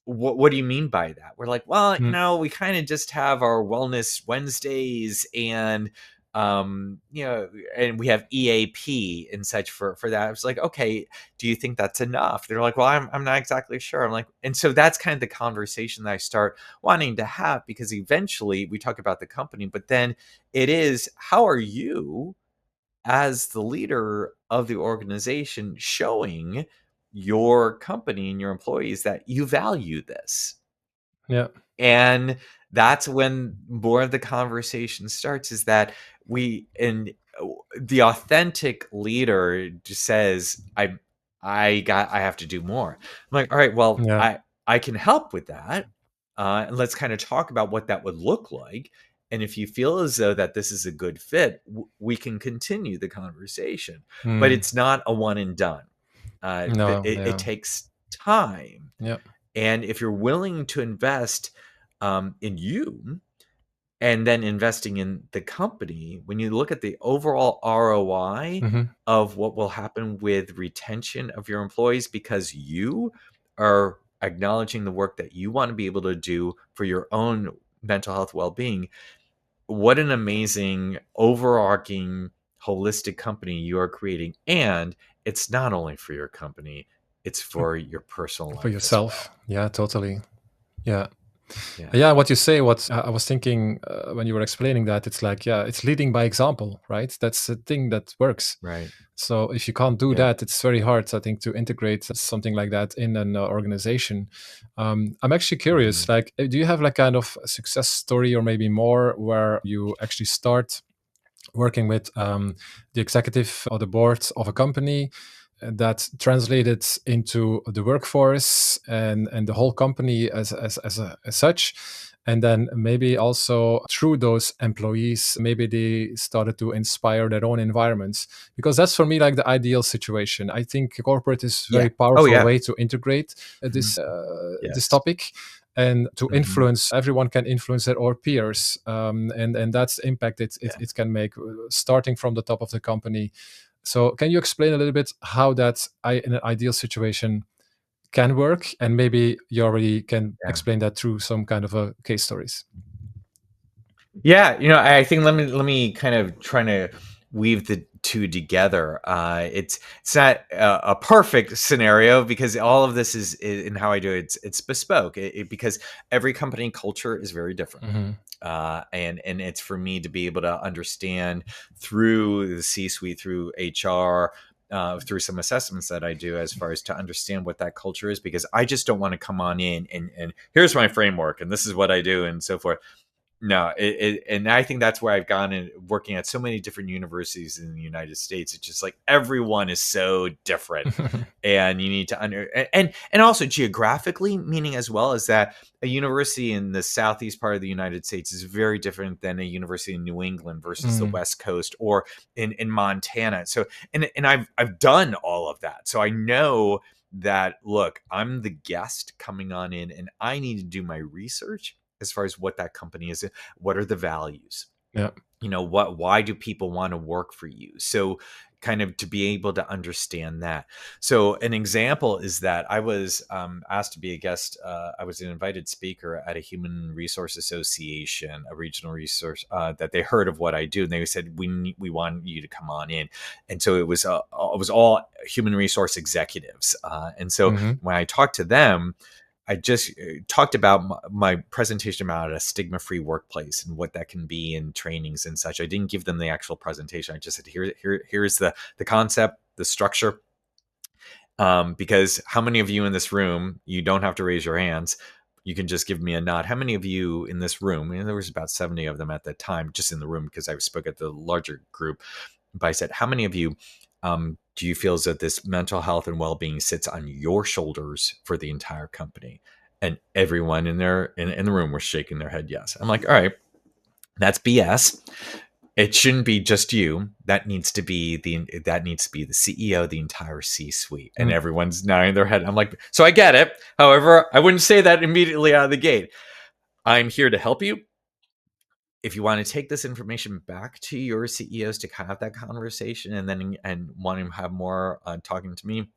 what do you mean by that? We're like, well, mm, we kind of just have our wellness Wednesdays, and you know and we have EAP and such for that. It's like, okay, do you think that's enough? They're like, well, I'm not exactly sure. I'm like, and so that's kind of the conversation that I start wanting to have, because eventually we talk about the company, but then it is, how are you as the leader of the organization showing your company and your employees that you value this? yeah, And that's when more of the conversation starts, is that we and the authentic leader just says, I have to do more. I'm like, all right, well, yeah, I can help with that. And let's kind of talk about what that would look like. And if you feel as though that this is a good fit, we can continue the conversation. But mm, it's not a one and done. no, It yeah, takes time, yeah, and if you're willing to invest in you, and then investing in the company, when you look at the overall ROI Mm-hmm. of what will happen with retention of your employees, because you are acknowledging the work that you want to be able to do for your own mental health well-being, what an amazing overarching holistic company you are creating. And it's not only for your company, it's for your personal For life as yourself. well. Yeah, totally. Yeah. Yeah. Yeah, what you say, what I was thinking when you were explaining that, it's like, yeah, it's leading by example, right? That's the thing that works. Right. So if you can't do Yeah. that, it's very hard, I think, to integrate something like that in an organization. I'm actually Hmm. curious, like, do you have like kind of a success story or maybe more where you actually start working with the executive or the board of a company that translated into the workforce and the whole company as such, and then maybe also through those employees maybe they started to inspire their own environments, because that's for me like the ideal situation. I think corporate is a Yeah. very Oh, powerful yeah. way to integrate Mhm. this Yes. topic and to Hmm. influence. Everyone can influence their or peers, and that's the impact Yeah. it can make, starting from the top of the company. So can you explain a little bit how that in an ideal situation can work, and maybe you already can Yeah. explain that through some kind of a case stories? Yeah, I think let me kind of trying to weave the two together. It's not a perfect scenario because all of this is in how I do it. It's bespoke because every company culture is very different. Hmm. And it's for me to be able to understand through the C-suite, through HR, through some assessments that I do, as far as to understand what that culture is, because I just don't want to come on in and here's my framework and this is what I do and so forth. No, and I think that's where I've gone and working at so many different universities in the United States. It's just like everyone is so different, and you need to and also geographically, meaning as well as that a university in the southeast part of the United States is very different than a university in New England versus the Mm, West Coast or in Montana. So and I've done all of that, so I know that look, I'm the guest coming on in, and I need to do my research as far as what that company is. What are the values? yeah. Why do people want to work for you? So kind of to be able to understand that. So an example is that I was asked to be a guest. I was an invited speaker at a human resource association, a regional resource, that they heard of what I do, and they said we want you to come on in. And so it was all human resource executives, and so Hmm. when I talked to them, I just talked about my presentation about a stigma-free workplace and what that can be in trainings and such. I didn't give them the actual presentation. I just said, here's the concept, the structure. Because how many of you in this room, you don't have to raise your hands. You can just give me a nod. How many of you in this room, and there was about 70 of them at the time, just in the room because I spoke at the larger group, but I said, how many of you do you feel as though this mental health and well-being sits on your shoulders for the entire company? And everyone in the room was shaking their head yes. I'm like, all right, that's BS. It shouldn't be just you. That needs to be the CEO, the entire C-suite, and Mm, everyone's nodding their head. I'm like, so I get it. However, I wouldn't say that immediately out of the gate. I'm here to help you. If you want to take this information back to your CEOs to have that conversation, and want to have more talking to me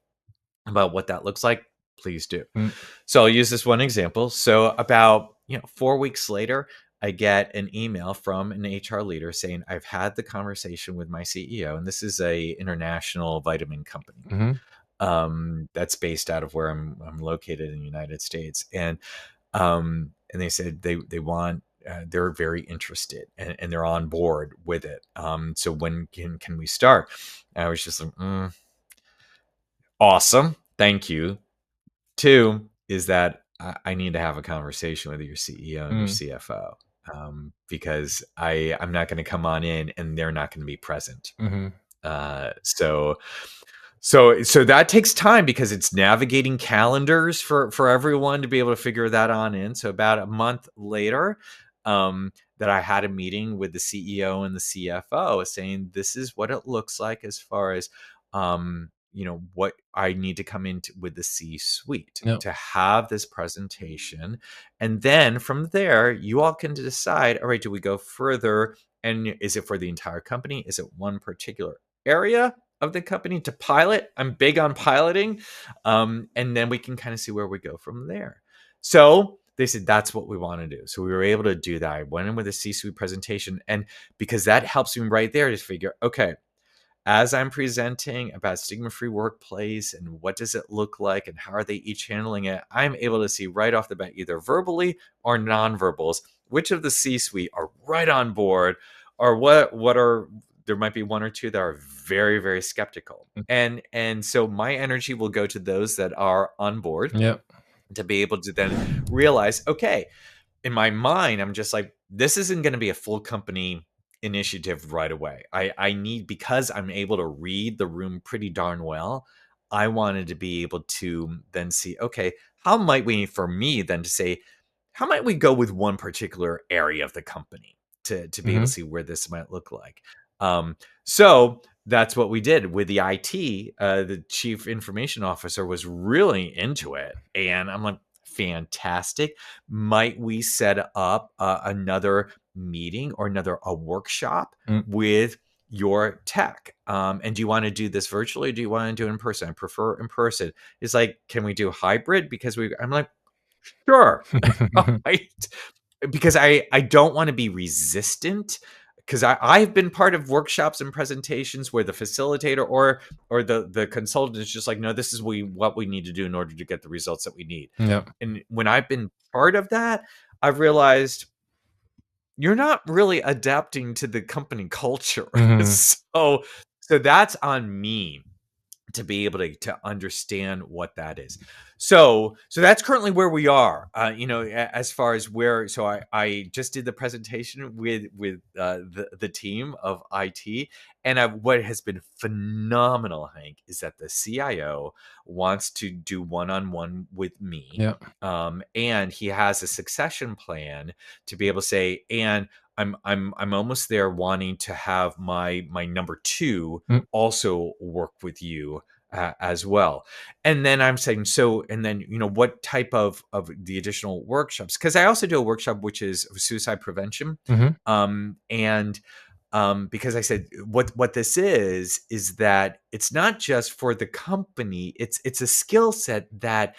about what that looks like, please do. mm, So I'll use this one example. So about 4 weeks later, I get an email from an HR leader saying I've had the conversation with my CEO, and this is a international vitamin company mhm, that's based out of where I'm located in the United States, and they said they want. They're very interested and they're on board with it. So when can we start? And I was just like, awesome, thank you. Two is that I need to have a conversation with your CEO and your mm, CFO, because I'm not going to come on in and they're not going to be present. mhm, So that takes time because it's navigating calendars for everyone to be able to figure that on in. So about a month later, that I had a meeting with the CEO and the CFO saying this is what it looks like as far as what I need to come into with the C-suite Yeah. to have this presentation. And then from there, you all can decide, all right, do we go further? And is it for the entire company? Is it one particular area of the company to pilot? I'm big on piloting. And then we can kind of see where we go from there. So they said that's what we want to do. So we were able to do that. I went in with a C-suite presentation, and because that helps me right there to figure, okay, as I'm presenting about stigma-free workplace and what does it look like and how are they each handling it, I'm able to see right off the bat, either verbally or nonverbals, which of the C-suite are right on board, or what are, there might be one or two that are very, very skeptical. And so my energy will go to those that are on board, Yeah. to be able to then realize, okay, in my mind, I'm just like, this isn't going to be a full company initiative right away. I need, because I'm able to read the room pretty darn well, I wanted to be able to then see, okay, how might we, for me then to say, how might we go with one particular area of the company to be able to Mm-hmm. see where this might look like. So that's what we did with the IT. The chief information officer was really into it, and I'm like, fantastic. Might we set up another meeting or a workshop Mm. with your tech? And do you want to do this virtually, or do you want to do it in person? I prefer in person. It's like, can we do hybrid? Because I'm like, sure. Right? Because I don't want to be resistant, because I've been part of workshops and presentations where the facilitator or the consultant is just like, no, this is what we need to do in order to get the results that we need. Yeah. And when I've been part of that, I've realized you're not really adapting to the company culture. Mm-hmm. So that's on me to be able to understand what that is. So that's currently where we are. As far as where, so I just did the presentation with the team of IT, and what has been phenomenal, Hank, is that the CIO wants to do one-on-one with me. Yeah. And he has a succession plan to be able to say, and I'm almost there, wanting to have my number two Mm. also work with you as well. And then I'm saying, so, and then, what type of the additional workshops? Because I also do a workshop, which is suicide prevention. Mm-hmm. And because I said, what this is that it's not just for the company, it's a skill set that,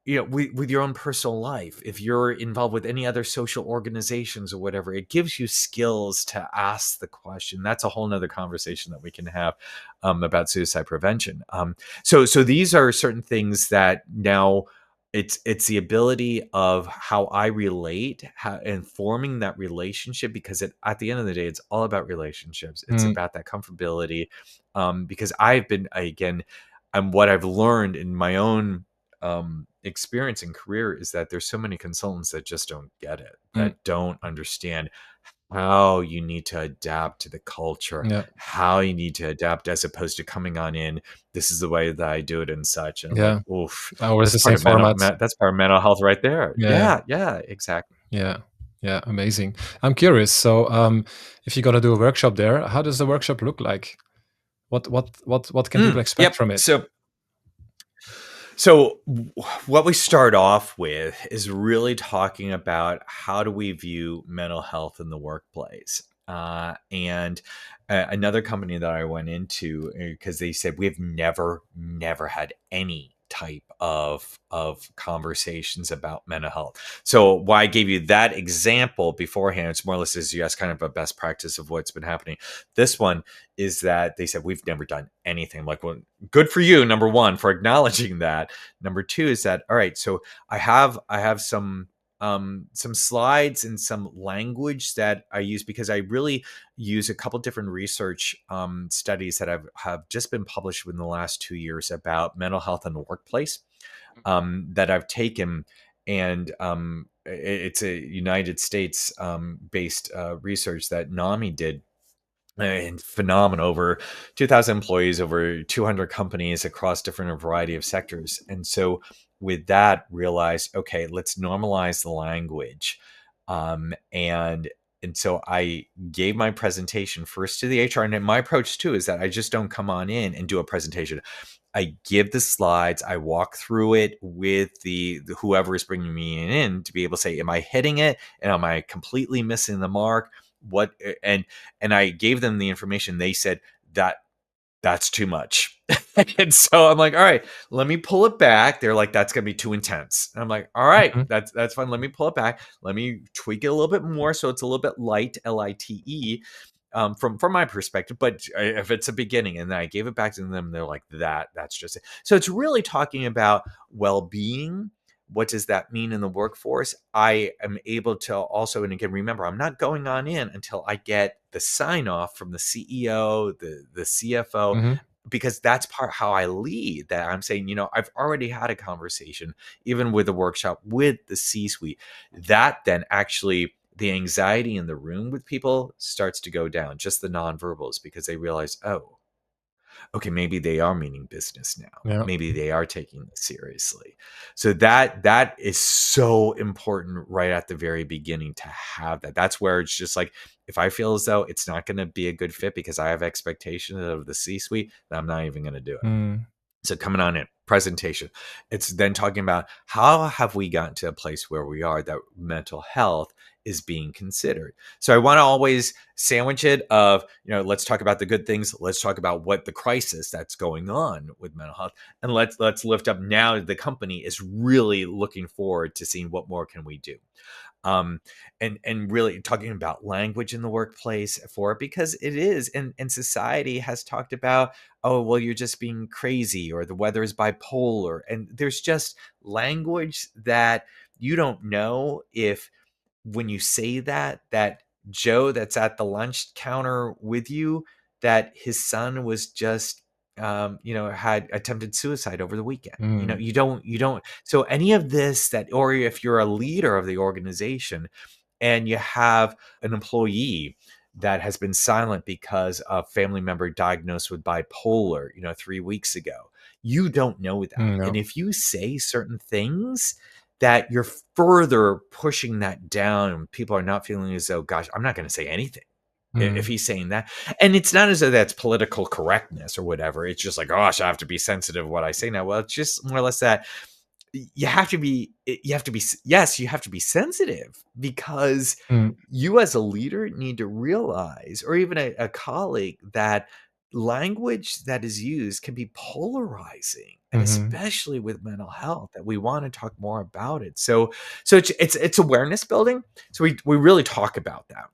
with your own personal life, if you're involved with any other social organizations or whatever, it gives you skills to ask the question. That's a whole nother conversation that we can have about suicide prevention. So these are certain things that now it's the ability of how I relate, and forming that relationship, because at the end of the day, it's all about relationships. It's Mm. about that comfortability, because I've been, again, and what I've learned in my own experience and career is that there's so many consultants that just don't get it, Mm. that don't understand how you need to adapt to the culture, Yeah. how you need to adapt, as opposed to coming on in, this is the way that I do it and such. And I'm like, Yeah. oof, Always that's the part same of mental, format. that's part of mental health right there. Yeah. Yeah, exactly. Yeah. Yeah. Amazing. I'm curious. So, if you're gonna do a workshop there, how does the workshop look like? What can people expect Yep. from it? So what we start off with is really talking about how do we view mental health in the workplace. And another company that I went into, because they said we've never had any type of conversations about mental health. So why I gave you that example beforehand, it's more or less as you ask, kind of a best practice of what's been happening. This one is that they said we've never done anything. I'm like, well, good for you, number one, for acknowledging that. Number two is that, all right, so I have some slides and some language that I use, because I really use a couple different research studies that have just been published within the last 2 years about mental health in the workplace, that I've taken. And it's a United States based research that NAMI did, and phenomenal, over 2,000 employees, over 200 companies across different variety of sectors. And so with that, realized, okay, let's normalize the language. And so I gave my presentation first to the HR. And my approach too is that I just don't come on in and do a presentation. I give the slides, I walk through it with the whoever is bringing me in to be able to say, am I hitting it? And am I completely missing the mark? What and I gave them the information. They said that that's too much. And so I'm like, all right, let me pull it back. They're like, that's gonna be too intense. And I'm like, all right, Mhm. that's fine. Let me pull it back. Let me tweak it a little bit more so it's a little bit light, LITE, from my perspective. But if it's a beginning, and then I gave it back to them, they're like, that's just it. So it's really talking about well-being. What does that mean in the workforce? I am able to also, and again, remember, I'm not going on in until I get the sign off from the CEO, the CFO, Mhm. because that's part how I lead. That I'm saying, I've already had a conversation, even with the workshop with the C-suite. That then actually the anxiety in the room with people starts to go down, just the nonverbals, because they realize, oh, okay, maybe they are meaning business now. Yeah. Maybe they are taking this seriously. So that is so important right at the very beginning to have that. That's where it's just like, if I feel as though it's not going to be a good fit because I have expectations of the C-suite, then I'm not even going to do it. Mm. So coming on in presentation, it's then talking about how have we gotten to a place where we are that mental health is being considered. So I want to always sandwich it of, let's talk about the good things. Let's talk about what the crisis that's going on with mental health. And let's lift up now the company is really looking forward to seeing what more can we do. um and really talking about language in the workplace for it, because it is, and society has talked about, oh, well, you're just being crazy, or the weather is bipolar, and there's just language that you don't know if, when you say that Joe that's at the lunch counter with you, that his son was just had attempted suicide over the weekend. Mm. You don't so any of this, that, or if you're a leader of the organization and you have an employee that has been silent because a family member diagnosed with bipolar 3 weeks ago, you don't know that. Mm, And no. if you say certain things, that you're further pushing that down, and people are not feeling as though, gosh, I'm not going to say anything if Mm. he's saying that. And it's not as though that's political correctness or whatever. It's just like, gosh, I have to be sensitive to what I say now. Well, it's just more or less that you have to be sensitive, because Mm. you as a leader need to realize, or even a colleague, that language that is used can be polarizing, and Mhm. especially with mental health, that we want to talk more about it. So it's awareness building. So we really talk about that,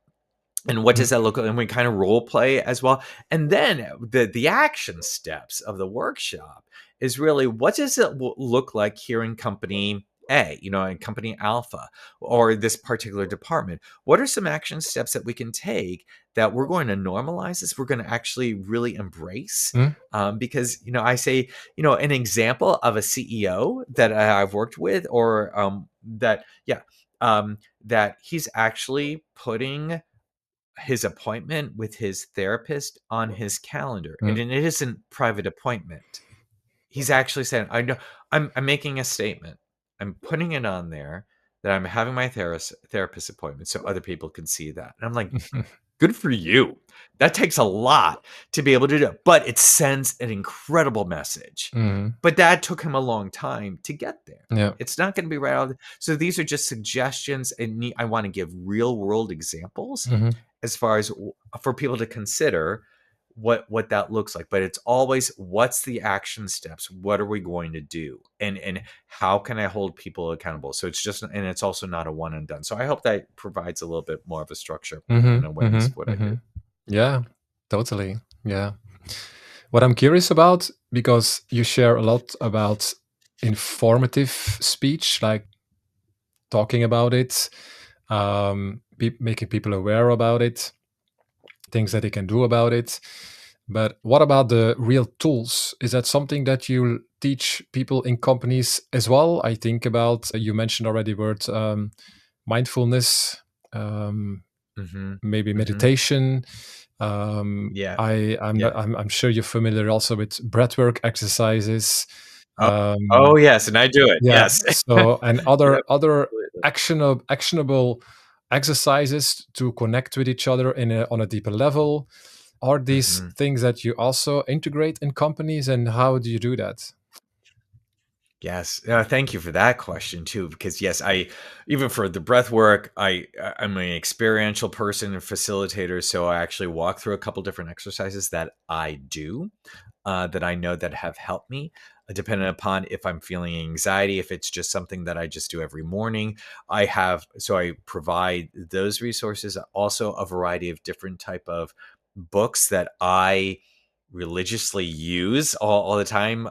and what Mm. does that look like, and we kind of role play as well. And then the action steps of the workshop is really, what does it look like here in company A, in company Alpha, or this particular department? What are some action steps that we can take, that we're going to normalize this, we're going to actually really embrace? Mm. Because I say, an example of a CEO that I've worked with, or that he's actually putting his appointment with his therapist on his calendar, and Mm. it isn't private appointment. He's actually saying, I know, I'm making a statement. I'm putting it on there that I'm having my therapist appointment so other people can see that. And I'm like, good for you. That takes a lot to be able to do, but it sends an incredible message. Mhm. But that took him a long time to get there. Yeah. It's not going to be right out. So these are just suggestions, and I want to give real world examples Mhm. as far as for people to consider what that looks like. But it's always, what's the action steps? What are we going to do? And how can I hold people accountable? So it's just, and it's also not a one and done. So I hope that provides a little bit more of a structure and Mhm. awareness Mhm. of what I do. Mhm. Yeah, totally. Yeah. What I'm curious about, because you share a lot about informative speech, like talking about it, making people aware about it, things that they can do about it. But what about the real tools? Is that something that you teach people in companies as well? I think about, you mentioned already word mindfulness, um, Hmm. maybe Hmm. meditation. Yeah. I'm Yeah. I'm sure you're familiar also with breathwork exercises. Oh, oh, Um, yes. And I do it. yeah. Yes. So, and Yep. other Absolutely. actionable exercises to connect with each other on a deeper level. Are these Hmm. things that you also integrate in companies, and how do you do that? Yes. Thank you for that question too, because yes, I even for the breath work, I'm an experiential person and facilitator, so I actually walk through a couple different exercises that I do that I know that have helped me, depending upon if I'm feeling anxiety, if it's just something that I just do every morning. I provide those resources, also a variety of different type of books that I religiously use all the time.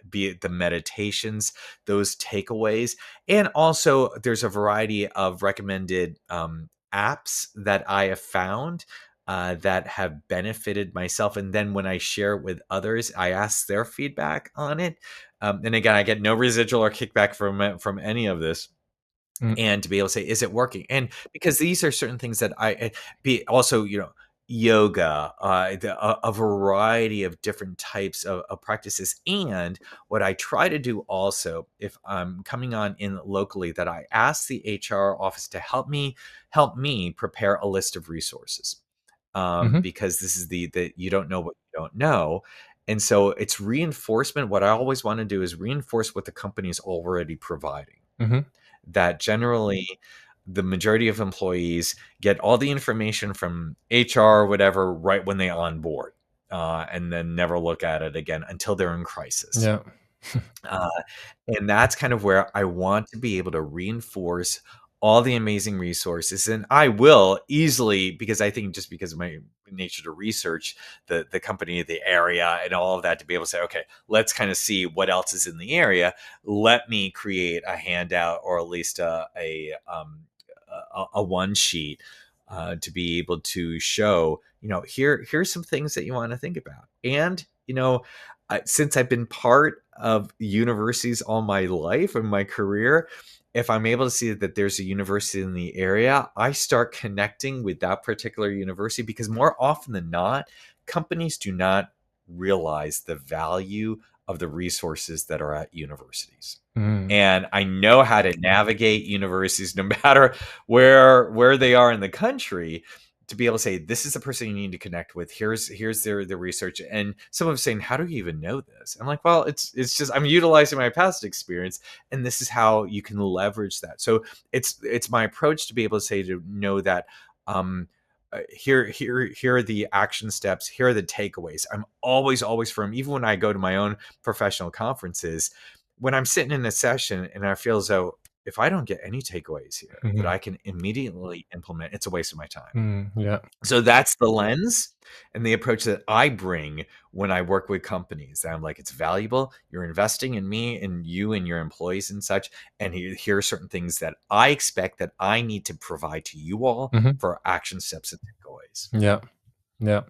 Be it the meditations, those takeaways, and also there's a variety of recommended apps that I have found that have benefited myself. And then when I share it with others, I ask their feedback on it. And again, I get no residual or kickback from any of this. Mm, And to be able to say, is it working? And because these are certain things that be also, yoga, a variety of different types of practices. And what I try to do also, if I'm coming on in locally, that I ask the HR office to help me prepare a list of resources, mhm, because this is the you don't know what you don't know. And so it's reinforcement. What I always want to do is reinforce what the company is already providing, mhm. that generally the majority of employees get all the information from HR or whatever right when they onboard, and then never look at it again until they're in crisis. Yeah. Uh, and that's kind of where I want to be able to reinforce all the amazing resources. And I will easily, because I think just because of my nature to research the company, the area, and all of that, to be able to say, okay, let's kind of see what else is in the area. Let me create a handout, or at least a one sheet, to be able to show, here's some things that you want to think about. And since I've been part of universities all my life and my career, if I'm able to see that there's a university in the area, I start connecting with that particular university, because more often than not, companies do not realize the value of the resources that are at universities. Mm, And I know how to navigate universities no matter where they are in the country, to be able to say, this is the person you need to connect with. Here's their research. And someone was saying, how do you even know this? I'm like, well, it's just I'm utilizing my past experience, and this is how you can leverage that. So it's my approach to be able to say, to know that, um here are the action steps, here are the takeaways. I'm always firm, even when I go to my own professional conferences, when I'm sitting in a session and I feel as though, if I don't get any takeaways here that mhm, I can immediately implement, it's a waste of my time. yeah. So that's the lens and the approach that I bring when I work with companies. I'm like, it's valuable. You're investing in me and you and your employees and such. And here are certain things that I expect that I need to provide to you all Mhm. for action steps and takeaways. Yeah. Yeah.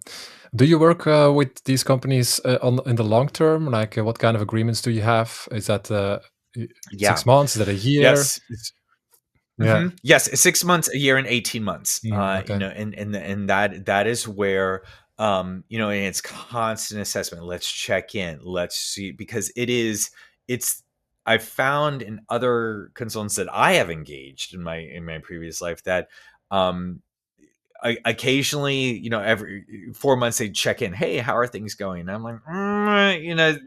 Do you work with these companies on in the long term? Like, what kind of agreements do you have? Is that y- Yeah. 6 months? Is that a year? Yes. Yeah. Yes, 6 months, a year, and 18 months. Mm, okay. And that is where, and it's constant assessment. Let's check in. Let's see, because it's I've found in other consultants that I have engaged in my previous life that, um occasionally, every 4 months they check in. Hey, how are things going? And I'm like,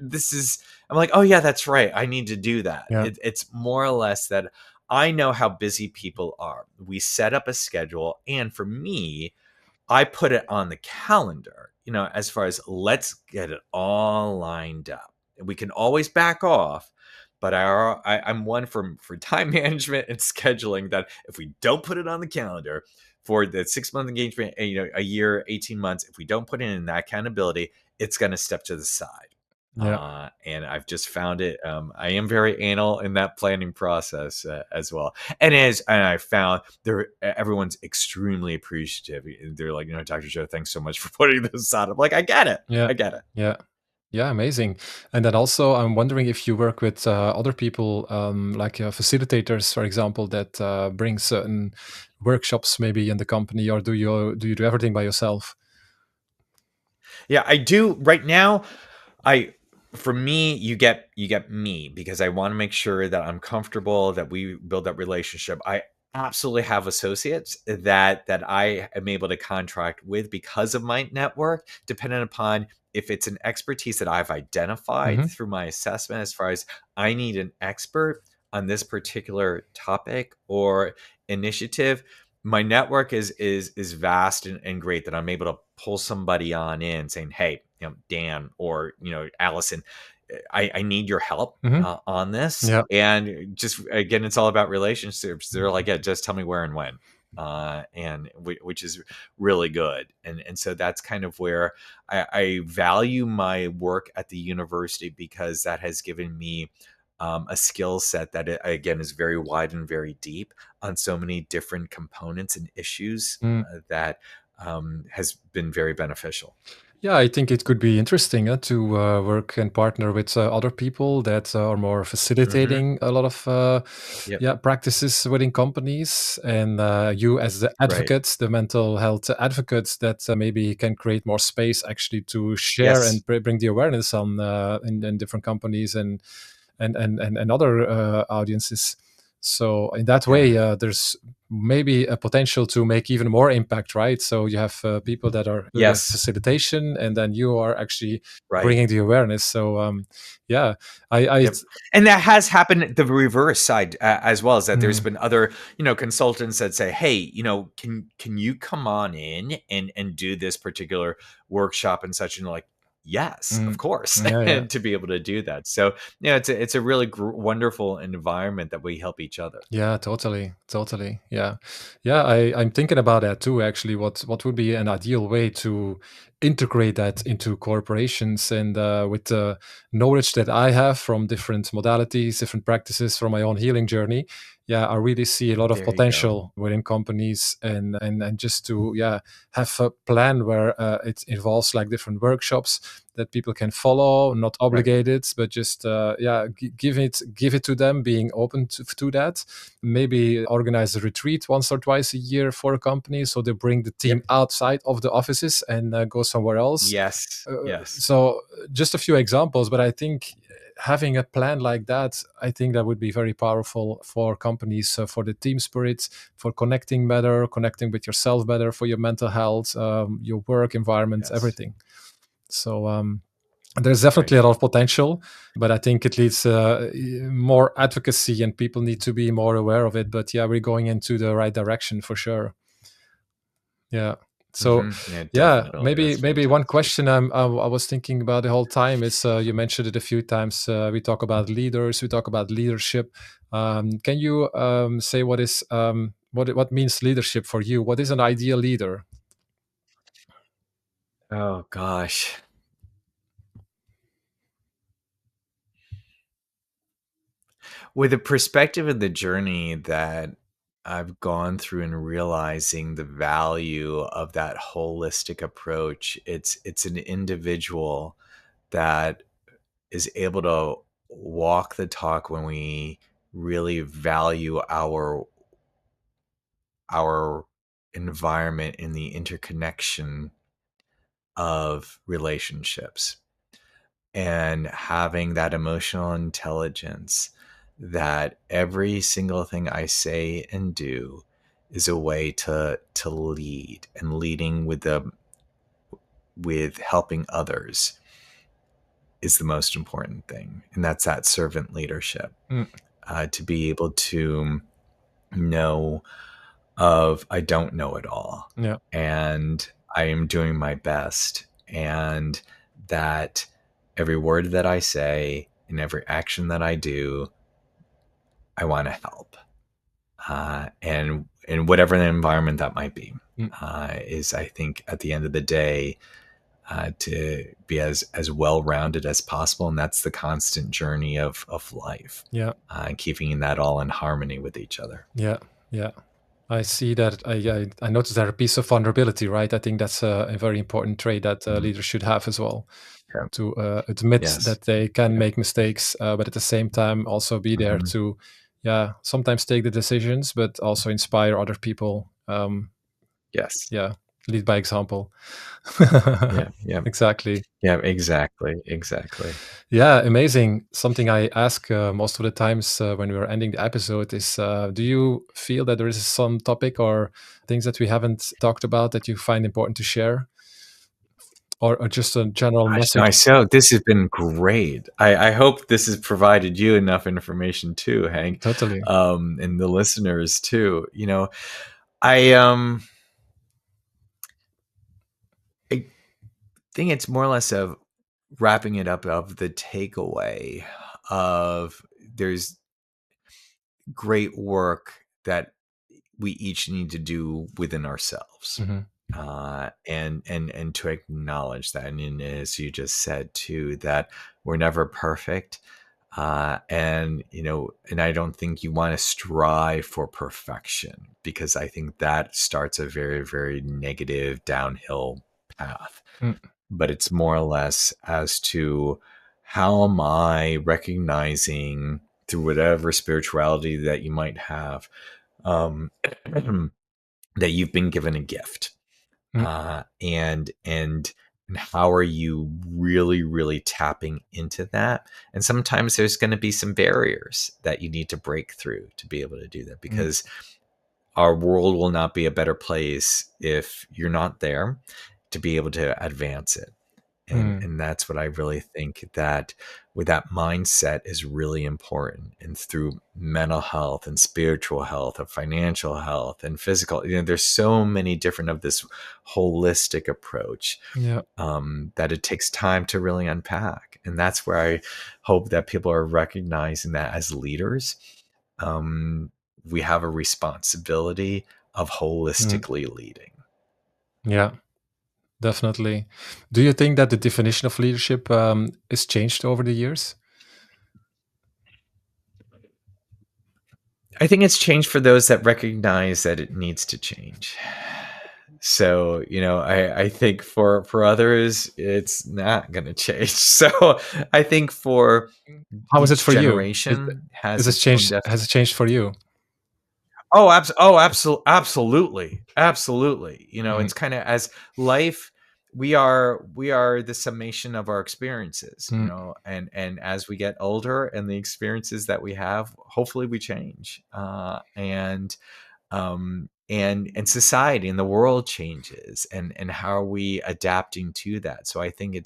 this is. I'm like, oh yeah, that's right. I need to do that. Yeah. It's more or less that I know how busy people are. We set up a schedule, and for me, I put it on the calendar, as far as let's get it all lined up. We can always back off, but I'm one for time management and scheduling, that if we don't put it on the calendar for the 6 month engagement, a year, 18 months, if we don't put it in that accountability, it's going to step to the side. Yeah. And I've just found it. I am very anal in that planning process, as well. And I found everyone's extremely appreciative. They're like, Dr. Joe, thanks so much for putting this on. I'm like, I get it. Yeah. I get it. Yeah. Yeah, amazing. And then also, I'm wondering if you work with other people, like facilitators, for example, that bring certain workshops maybe in the company, or do you do everything by yourself? Yeah, I do right now. I For me, you get me, because I want to make sure that I'm comfortable, that we build that relationship. absolutely have associates that I am able to contract with because of my network, depending upon if it's an expertise that I've identified Hmm. through my assessment as far as I need an expert on this particular topic or initiative. My network is vast and great that I'm able to pull somebody on in saying, hey, Dan or Allison, I need your help Hmm. on this. Yeah. And just again, it's all about relationships. They're like, yeah, just tell me where and when, and which is really good. And so that's kind of where I value my work at the university because that has given me a skill set that again is very wide and very deep on so many different components and issues Mm. that has been very beneficial. Yeah, I think it could be interesting to work and partner with other people that are more Hmm. facilitating a lot of Yep. yeah, practices within companies, and you as the Right. advocates, the mental health advocates, that maybe can create more space actually to share Yes. and bring the awareness on in different companies and other audiences. So in that way, Yeah. there's maybe a potential to make even more impact, right? So you have people that are doing the Yes. facilitation, and then you are actually Right. bringing the awareness. So yeah, I Yep. And that has happened the reverse side as well, is that there's mm, been other, consultants that say, "Hey, can you come on in and do this particular workshop and such?" And like, "Yes, of mm, course." yeah, yeah. And to be able to do that. So, yeah, it's a really wonderful environment that we help each other. Yeah, totally, totally. Yeah, yeah. I'm thinking about that too. Actually, what would be an ideal way to integrate that into corporations? And with the knowledge that I have from different modalities, different practices from my own healing journey, yeah, I really see a lot of There you go. potential within companies, and just to yeah have a plan where it involves like different workshops that people can follow, not Right. obligated, but just yeah, give it to them, being open to that. Maybe organize a retreat once or twice a year for a company, so they bring the team Yep. outside of the offices and go somewhere else. Yes. Yes. So just a few examples, but I think having a plan like that, I think that would be very powerful for companies, for the team spirit, for connecting better, connecting with yourself better, for your mental health, your work environment, Yes. everything. So there's definitely Right. a lot of potential, but I think it needs more advocacy, and people need to be more aware of it. But yeah, we're going into the right direction for sure. Yeah. So, Yeah, yeah, definitely. maybe That's maybe one fantastic. question I was thinking about the whole time is you mentioned it a few times. We talk about leaders, we talk about leadership. Can you say what is what means leadership for you? What is an ideal leader? Oh gosh. With the perspective of the journey that I've gone through and realizing the value of that holistic approach, it's an individual that is able to walk the talk when we really value our environment in the interconnection of relationships and having that emotional intelligence that every single thing I say and do is a way to lead, and leading with helping others is the most important thing, and that's that servant leadership, Mm, to be able to know of I don't know it all, yeah, and I am doing my best, and that every word that I say and every action that I do, I want to help, and in whatever the environment that might be, mm, is I think at the end of the day, to be as well rounded as possible, and that's the constant journey of life, yeah, and keeping that all in harmony with each other. yeah, yeah. I see that. I noticed that a piece of vulnerability, right? I think that's a very important trait that Mhm. leaders should have as well. Yeah. To admit Yes. that they can Yep. make mistakes, but at the same time also be there Mhm. to, yeah, sometimes take the decisions, but also inspire other people. Yes. Yeah. lead by example. Yeah, yeah, Exactly. yeah, exactly, exactly. Yeah, amazing. Something I ask most of the times when we are ending the episode is, do you feel that there is some topic or things that we haven't talked about that you find important to share, or just a general Gosh, message? nice. So this has been great. I hope this has provided you enough information too, Hank, Totally. and the listeners too. I I think it's more or less of wrapping it up of the takeaway of there's great work that we each need to do within ourselves. Hmm. And to acknowledge that, and as you just said too, that we're never perfect, and I don't think you want to strive for perfection, because I think that starts a very, very negative downhill path. Mm, But it's more or less as to how am I recognizing through whatever spirituality that you might have, um, that you've been given a gift, mm, and how are you really, really tapping into that? And sometimes there's going to be some barriers that you need to break through to be able to do that, mm, because our world will not be a better place if you're not there to be able to advance it. and mm. and that's what I really think, that with that mindset is really important, and through mental health and spiritual health and financial health and physical, there's so many different of this holistic approach, Yeah, that it takes time to really unpack. And that's where I hope that people are recognizing that as leaders, um, we have a responsibility of mm, holistically leading. yeah, definitely. Do you think that the definition of leadership is changed over the years? I think it's changed for those that recognize that it needs to change. So, I think for others, it's not going to change. So, I think for How is it each for you? generation has Is it its own changed? definition. Has it changed for you? Absolutely, absolutely. Mm, It's kind of as life. We are the summation of our experiences. mm, And as we get older, and the experiences that we have, hopefully we change. And society and the world changes, and how are we adapting to that? So I think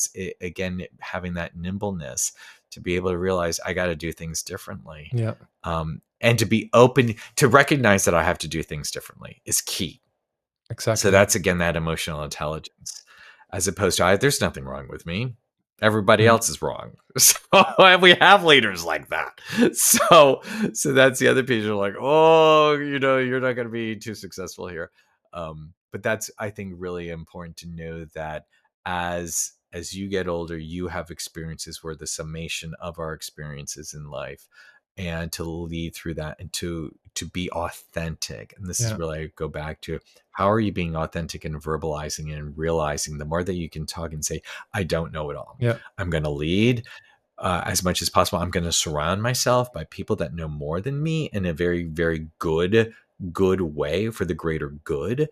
again, having that nimbleness to be able to realize I got to do things differently, yeah, and to be open to recognize that I have to do things differently is key. So exactly. that's again that emotional intelligence, as opposed to there's nothing wrong with me. Everybody Mm, else is wrong. So and we have leaders like that. So that's the other piece. You're like, oh, you're not going to be too successful here. But that's, I think, really important to know that as you get older, you have experiences where the summation of our experiences in life, and to lead through that, and to be authentic. And this is yeah, really, I go back to, how are you being authentic and verbalizing and realizing the more that you can talk and say, I don't know it all. yeah, I'm going to lead as much as possible. I'm going to surround myself by people that know more than me in a very, very good way for the greater good.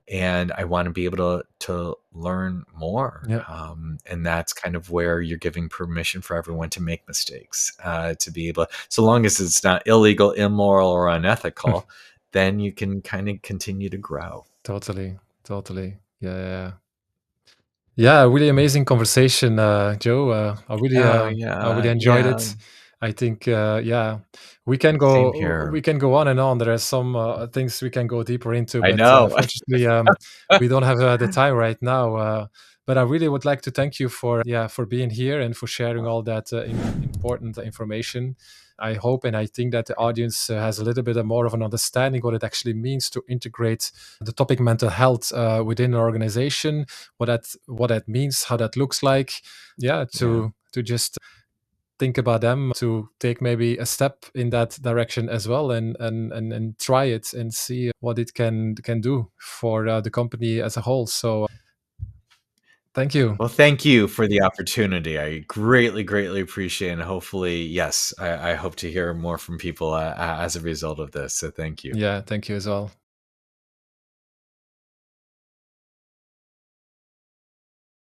And I want to be able to learn more. yeah, And that's kind of where you're giving permission for everyone to make mistakes, to be able, so long as it's not illegal, immoral, or unethical, then you can kind of continue to grow. totally, totally. Yeah, yeah, yeah. Yeah, really amazing conversation, Joe. Oh I really yeah, enjoyed yeah. it. I think, yeah, Same here. we can go on and on. There are some things we can go deeper into, I but know. unfortunately, we don't have the time right now. But I really would like to thank you for, yeah, for being here and for sharing all that important information. I hope and I think that the audience has a little bit more of an understanding what it actually means to integrate the topic mental health within an organization, what that means, how that looks like. Yeah, Yeah. to just think about them to take maybe a step in that direction as well, and try it and see what it can do for the company as a whole. So thank you. Well, thank you for the opportunity. I greatly, greatly appreciate it. And hopefully, yes, I hope to hear more from people as a result of this. So thank you. Yeah, thank you as well.